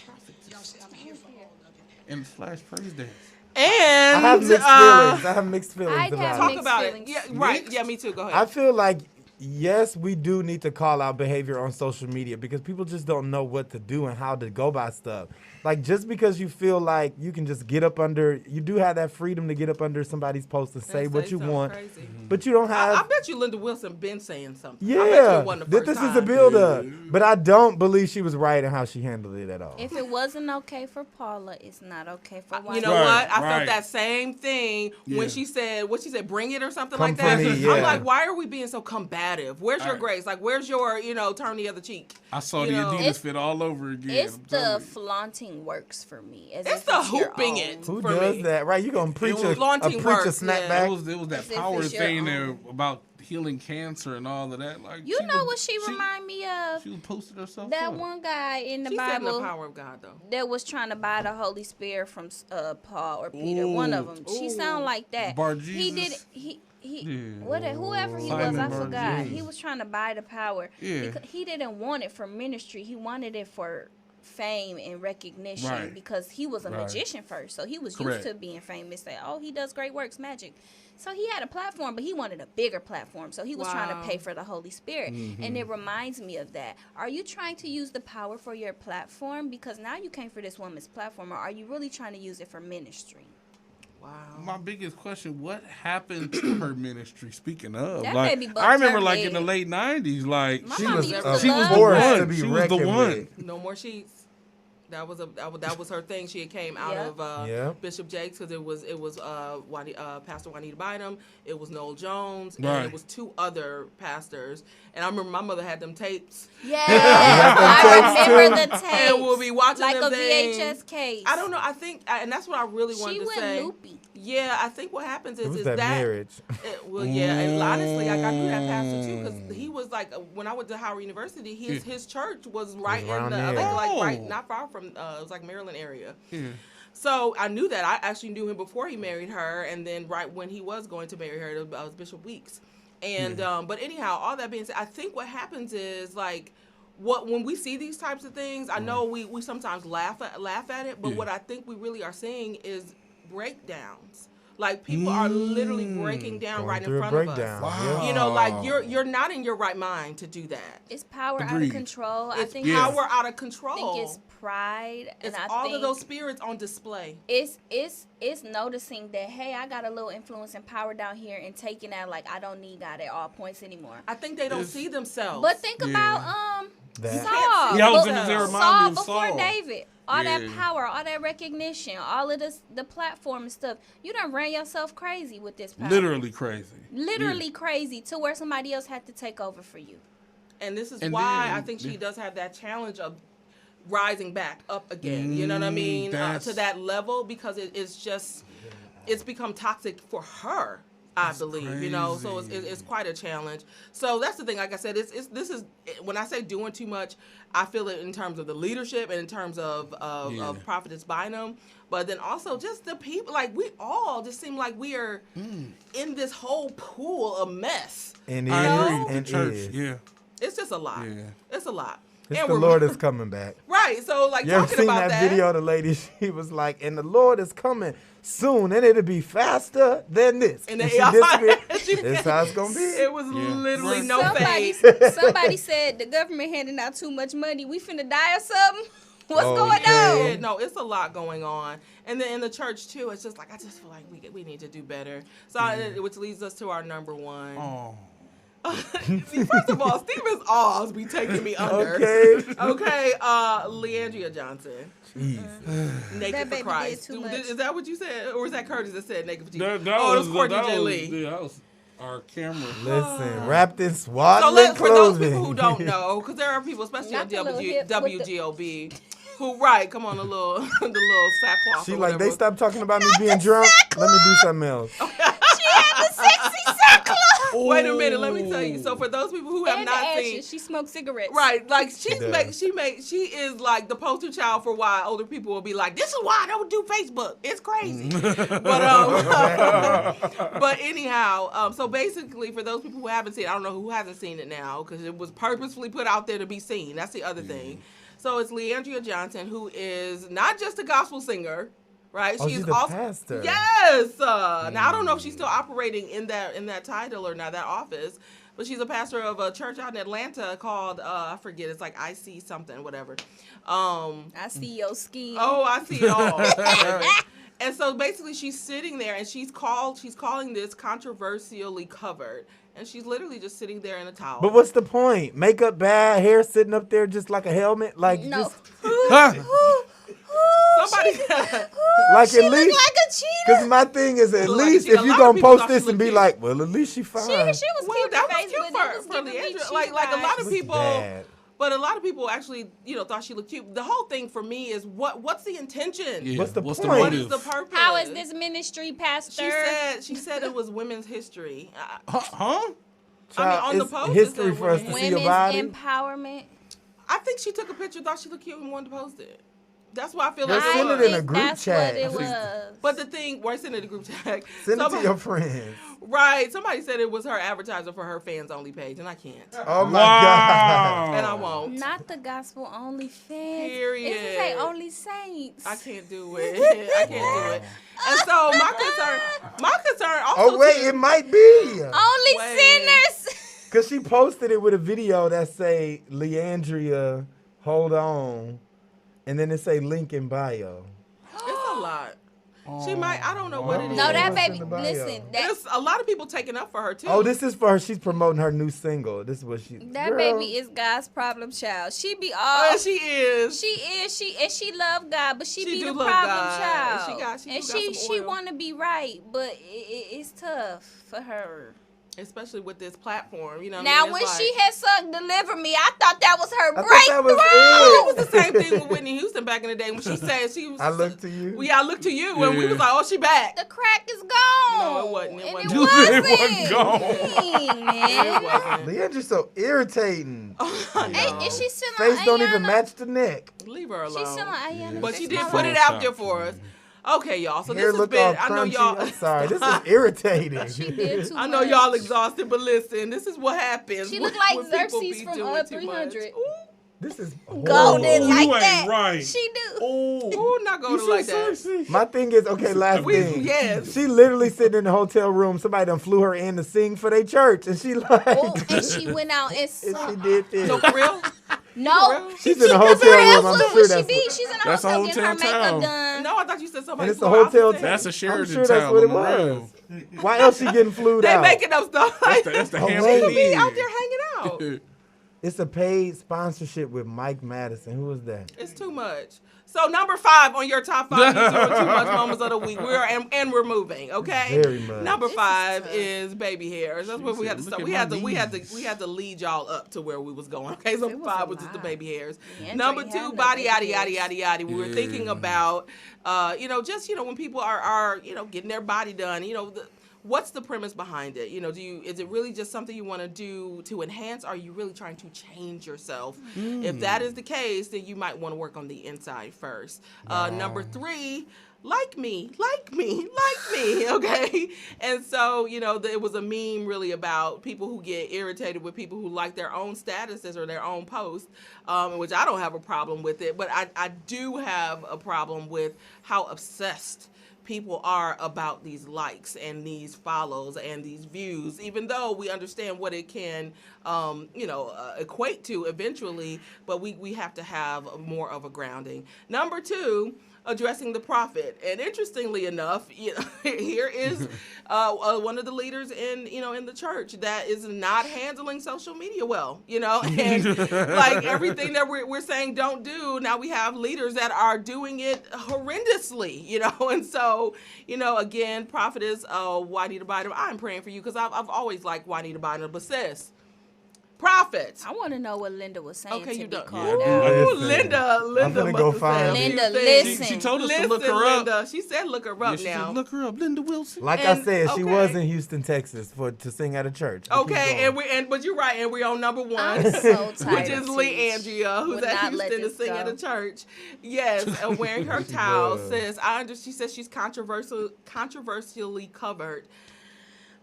Y'all say I'm here for all of it. And Flash praise dance. And I have mixed feelings. I have mixed feelings I'd have about talk it. mixed about feelings. it. Yeah, right. Yeah, me too. Go ahead. I feel like yes, we do need to call out behavior on social media because people just don't know what to do and how to go by stuff. Like just because you feel like you can just get up under, you do have that freedom to get up under somebody's post and say what you something want, crazy. but you don't have. I bet you Linda Wilson been saying something. I bet you Yeah, it wasn't the that first this is a time. build up, but I don't believe she was right in how she handled it at all. If it wasn't okay for Paula, it's not okay for You know Right, what? I right. felt that same thing Yeah. when she said, what she said, bring it or something Come like for that. me, I'm yeah. like, why are we being so combative combative? Where's your grace? Like, where's your, turn the other cheek? I saw You the know? Adidas fit all over again. It's I'm the telling you. flaunting works for me. As It's if the your hooping own. it. Who for does me. that? Right? You gonna preach a Flaunting works, snapback? It was that As if power it's your thing own. there about healing cancer and all of that. Like You know what she remind me of? She was posting herself. That up. one guy in the She said in the Bible power of God, though. that was trying to buy the Holy Spirit from Paul or Peter. One of them. She sound like that. Bar He did. Jesus. Whoever he Simon was, I Bar forgot. Jesus. He was trying to buy the power. Yeah. Because he didn't want it for ministry. He wanted it for fame and recognition Right. because he was a Right. magician first. So he was Correct. used to being famous. Say, oh, he does great works, magic. So he had a platform, but he wanted a bigger platform. So he was trying Wow. to pay for the Holy Spirit. And it reminds me of that. Are you trying to use the power for your platform? Because now you came for this woman's platform. Or are you really trying to use it for ministry? Wow. My biggest question: what happened to her ministry? Speaking of, That like, baby bumped I remember, her like head. in the late '90s, like My She mama was used a to she was love the force her. to one. be She was the reckoned one. with. No more sheets. That was her thing. She had came out Yeah. of Yeah. Bishop Jakes because it was Pastor Juanita Bynum. It was Noel Jones, and Right. it was 2 other pastors. And I remember my mother had them tapes. Yeah, I remember the tapes. And we'll be watching like them a things. VHS case. I don't know. I think, and that's what I really wanted She to went say. loopy. Yeah, I think what happens It is was is that marriage. Well, yeah, and honestly, I knew that pastor too because he was like when I went to Howard University, his church was right in around the there. right Oh. not far from it was like Maryland area. Yeah. So I knew that. I actually knew him before he married her, and then right when he was going to marry her, it was Bishop Weeks. And but anyhow, all that being said, I think what happens is like when we see these types of things, I know we sometimes laugh at it, but what I think we really are seeing is breakdowns. Like people are literally breaking down Going right in through a front of breakdown. us. Wow. You know, like you're not in your right mind to do that. It's power out Agreed. of control. It's I think power out of I control. think it's pride, and It's I all think of those spirits on display. it's noticing that hey, I got a little influence and power down here, and taking that like I don't need God at all points anymore. I think they don't see themselves. But think Yeah. about That. Saul. Yeah, I was But gonna say, remind Saul me of before Saul. David. All that Yeah. power, all that recognition, all of this, the platform and stuff. You done ran yourself crazy with this power. Literally crazy. Literally crazy to where somebody else had to take over for you. And this is And why then- I think she does have that challenge of rising back up again. You know what I mean? To that level because it's become toxic for her. I believe, you know, so it's quite a challenge. So that's the thing. Like I said, this is when I say doing too much, I feel it in terms of the leadership and in terms of Prophetess Bynum, but then also just the people. Like we all just seem like we are in this whole pool of mess. And I is, agree. and The church, is. yeah. It's just a lot. Yeah. It's a lot. It's And the we're- Lord is coming back. Right. So like You ever talking seen about that video of the lady? She was like, and the Lord is coming soon, and it'll be faster than this. And And they- she disappeared. That's how it's going to be. It was literally no somebody, fade. somebody said the government handing out too much money. We finna die or something. What's going Okay. on? No, it's a lot going on, and then in the church too. It's just like I just feel like we need to do better. So which leads us to our number one. Oh. See, first of all, Stephen's awes be taking me under. Okay. Okay. Leandria Johnson, Naked That for baby Christ. did too much. Is that what you said, or was that Curtis that said Naked for Jesus? That Oh, it was was Courtney that J. was- Lee. Yeah, that was our camera. Listen, wrapped in So swaddling for those clothing. people who don't know, because there are people, especially Not on the little hip with the- WGOB, who who come on the little sackcloth. She or like, they whatever. stopped talking about me being drunk. Let me do something else. She had the sexy sackcloth. Wait a minute, let me tell you. So for those people who have And the not ashes. seen, She smoked cigarettes. right, like she does. is like the poster child for why older people will be like, this is why I don't do Facebook. It's crazy. But anyhow, so basically for those people who haven't seen it, I don't know who hasn't seen it now because it was purposefully put out there to be seen. That's the other thing. So it's Leandria Johnson, who is not just a gospel singer, right? Oh, she's a pastor. Yes. Now I don't know if she's still operating in that title or not, that office, but she's a pastor of a church out in Atlanta called I forget. It's like I see something, whatever. I see your skin. Oh, I see it all. And so basically, she's sitting there, and she's calling this controversially covered, and she's literally just sitting there in a towel. But what's the point? Makeup bad, hair sitting up there just like a helmet? Like, No. just, Some somebody Like she at look least, like a cheetah. because my thing is at Look like a least cheetah. if A you lot of gonna people post thought she this and looked be cute. like, well, at least she fine. She was Well, cute that for was Facebook, cute but it was for giving me Leandra. cheetah Like a lot vibes. of Looks people, bad. but a lot of people actually, thought she looked cute. The whole thing for me is what's the intention? Yeah. What's the What's point? the What motive? is the purpose? How is this ministry, Pastor? She said it was women's history. Huh? On the It's post, it history said for us to women's- see your Women's body. empowerment. I think she took a picture, thought she looked cute, and wanted to post it. That's why I feel Girl, like send it it was. in a group that's chat. what it was. But the thing, where I sent it in the group chat. Send it to your friends. Right. Somebody said it was her advertiser for her fans only page, and I can't. Oh my God. And I won't. Not the gospel only fans. Period. It say only saints. I can't do it. I can't do it. And so my concern also. Oh wait, too, it might be. Only Wait. sinners. Cause she posted it with a video that say Leandria, hold on, and then it say link in bio. it's a lot. She might. I don't know what it is. No, that What's in baby. the bio? Listen, There's a lot of people taking up for her too. Oh, this is for her. She's promoting her new single. This is what she. that Girl. baby is God's problem child. She be all. Oh, she is. She is. She love God, but she be do the love problem God. child. She do got some oil. want to be right, but it's tough for her. Especially with this platform, you know. Now, what I mean? when It's she like- had sung "Deliver Me," I thought that was her I thought breakthrough. that was It it. was the same thing with Whitney Houston back in the day when she said she was. I look to you. Yeah, I look to you, and we Yeah. was like, "Oh, she back." The crack is gone. No, it wasn't. It And wasn't. It You said wasn't. it wasn't gone. Dang, man. It wasn't. Leandra's so irritating. And she's still on Face don't even Ayana. match the neck. Leave her alone. She's still on Ayana. But she Fix did My put Life. it out there for us. Okay, y'all. So Hair this has look all been. I know crunchy. y'all. I'm sorry. This is irritating. She did too I know much. y'all exhausted, but listen, this is what happens. She when- look like when people Xerxes be from, doing too 300. much. Ooh, This is Golden Ooh, like you ain't that. right. She do. ooh, not going like that. My thing is, okay, last thing. Yes. She literally sitting in the hotel room. Somebody done flew her in to sing for their church. And she like, Oh, and she went out and and sung. she did this. So for real? No. She's in the hotel Where room. else I'm would sure she that's be? She's in a That's a hotel getting her hotel makeup town. done. No, I thought you said somebody. And it's flew a her out hotel to town. sing. That's a I'm Sheridan sure that's town what it on the road. was. Why else she getting flued They out? making up stuff. Like, That's the Oh, Hampton wait. she be out Inn. there hanging out. It's a paid sponsorship with Mike Madison. Who is that? It's too much. So number 5 on your top 5 you doing too much moments of the week. And we're moving, okay? Very much. Number This is 5 tough. is baby hairs. That's what we had to Look start. at We my had to lead y'all up to where we was going. Okay, so It was 5 a was just the lot. baby hairs. Leandra Number ain't 2, have no body baby yada hairs. yada yada yada. We were thinking about just when people are getting their body done, what's the premise behind it? Is it really just something you want to do to enhance? Or are you really trying to change yourself? If that is the case, then you might want to work on the inside first. Number 3, like me, okay? And so, it was a meme really about people who get irritated with people who like their own statuses or their own posts, which I don't have a problem with it, but I do have a problem with how obsessed people are about these likes and these follows and these views, even though we understand what it can, equate to eventually, but we have to have more of a grounding. Number 2, addressing the prophet. And interestingly enough, here is one of the leaders in the church that is not handling social media well, and like everything that we're saying don't do, now we have leaders that are doing it horrendously, and so, again, prophetess Juanita Bynum, I'm praying for you because I've always liked Juanita Bynum, but sis, prophet. I want to know what Linda was saying Okay, to you be don't. called Ooh, out. Linda finna must go have find said a it. few Linda, things. listen. She told us to look her up. Linda. She said look her Yeah, up she now. said, look her up, Linda Wilson. Like I And- said, she okay. was in Houston, Texas to sing at a church. But keep Okay, going. but you're right, and we're on number 1. I'm so tired Which is of Lee Teach. Andrea, who's Would at not let Houston to this sing go. at a church. Yes, and wearing her She towel. was. Says she says she's controversially covered.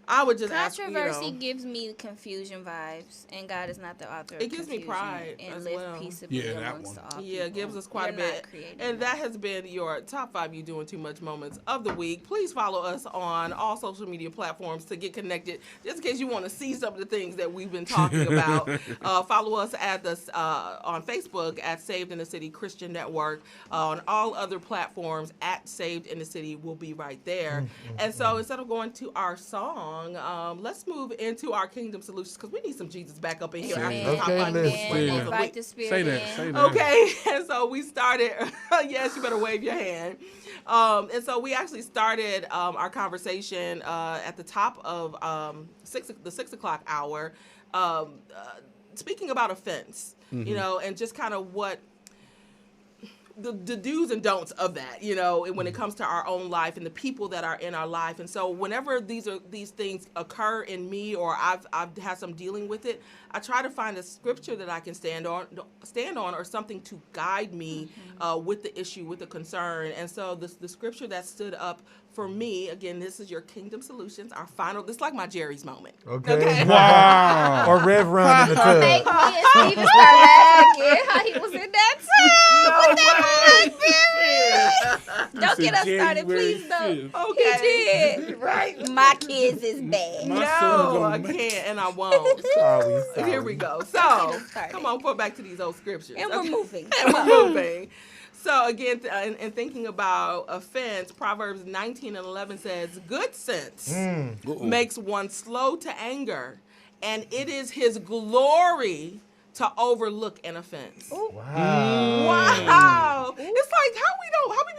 I would just Controversy ask, gives me confusion vibes, and God is not the author of It gives me confusion, pride and as live well. peaceably Yeah, that amongst one. all Yeah, it gives people. us quite You're a not bit. creating And that has been your top 5 you doing too much moments of the week. Please follow us on all social media platforms to get connected. Just in case you want to see some of the things that we've been talking about. Follow us on Facebook at Saved in the City Christian Network. On all other platforms at Saved in the City, we'll be right there. And so instead of going to our song, song, let's move into our Kingdom Solutions because we need some Jesus back up in here. Amen. Okay, Amen. listen. Invite the Spirit Say in. that. Say that. Okay, and so we started. Yes, you better wave your hand. And so we actually started our conversation at the top of the 6 o'clock hour, speaking about offense, you know, and just kind of what the do's and don'ts of that, you know, when it comes to our own life and the people that are in our life. And so whenever these things occur in me or I've had some dealing with it, I try to find a scripture that I can stand on or something to guide me with the issue, with the concern. And so the scripture that stood up for me, again, this is your Kingdom Solutions, our final, this is like my Jerry's moment. Okay. Wow. Or Rev Run in the tub. Make me and Steven start laughing again. How he was in that tub. Don't get us started, please don't. Okay. He did. Right. My kids is bad. My No, son I gonna can't, and I won't. Sorry. Here we go. So, started. come on, put back to these old scriptures. And we're moving. And we're moving. So, again, in thinking about offense, Proverbs 19:11 says, good sense makes one slow to anger, and it is his glory to overlook an offense. Wow. Wow. It's like, how we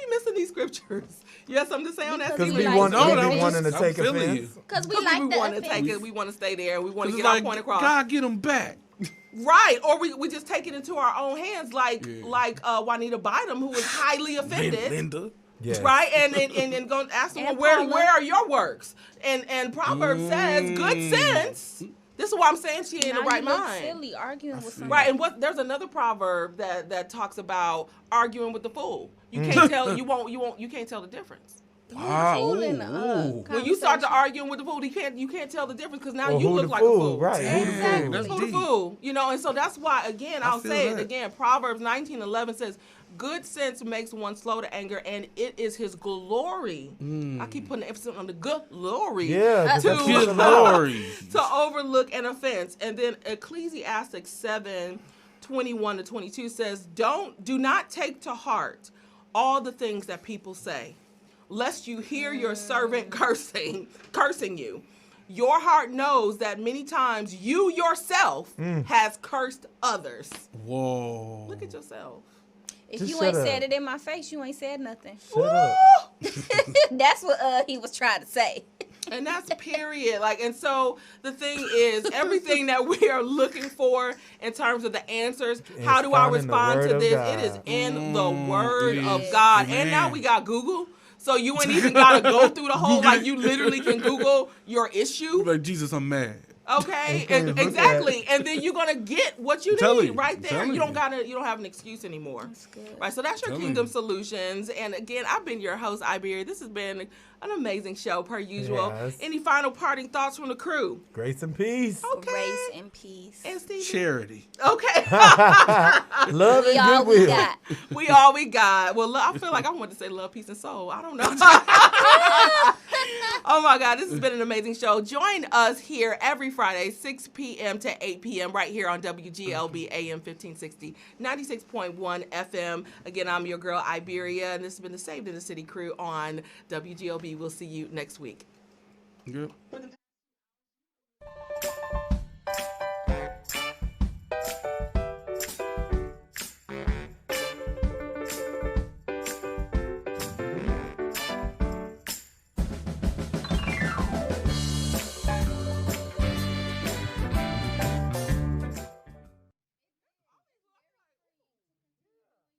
be missing these scriptures? You have something to say on that? Because we we like want to we offend. be wanting to I'm take feeling offense. you. Because we We like the want to offense. take it. We want to stay there. We want to It's get our like, point across. God, get them back. Right, or we just take it into our own hands, like Juanita Bynum, who was highly offended, Linda. Yes. right? And go ask them, And well, Paula. where are your works? And Proverbs says, good sense. This is why I'm saying she ain't in Now the right you look mind. silly arguing with somebody. Right, and there's another proverb that talks about arguing with the fool. You can't tell you can't tell the difference. Wow. Fool in the, Ooh. When you start to conversation. arguing with the fool, you can't tell the difference because now Or you who look the like a fool. Right. Who the Exactly. fool? That's Who the deep. fool? You know, and so that's why, again, I'll feel say it that. again. Proverbs 19:11 says, good sense makes one slow to anger, and it is his glory. I keep putting the emphasis on the good glory. Yeah. 'cause that's To- what it's Good about. glory. To overlook an offense. And then Ecclesiastes 7:21-22 says, do not take to heart all the things that people say, lest you hear your servant cursing you. Your heart knows that many times you yourself has cursed others. Whoa. Look at yourself. If Just you shut ain't up. said it in my face, you ain't said nothing. Shut up. That's what he was trying to say. And that's period. Like, and so the thing is, everything that we are looking for in terms of the answers, how do I found in the respond Word to of this? God. It is in the Word it of is. God. Amen. And now we got Google. So you ain't even got to go through the whole, like you literally can Google your issue. Like, Jesus, I'm mad. Okay, Okay, look exactly, and then you're gonna get what you Telling need you, right there. telling You don't you. you don't have an excuse anymore. That's good. Right, so that's your Telling Kingdom you. Solutions, and again, I've been your host, Iberia. This has been an amazing show per usual. Yes. Any final parting thoughts from the crew? Grace and peace. Okay, Grace and peace. and Stevie? Charity. Okay, Love We and all we goodwill. got. we all we got. Well, I feel like I wanted to say love, peace, and soul. I don't know. Oh my God, this has been an amazing show. Join us here every Friday, 6 p.m. to 8 p.m. right here on WGLB AM 1560, 96.1 FM. Again, I'm your girl, Iberia, and this has been the Saved in the City crew on WGLB. We'll see you next week. Good.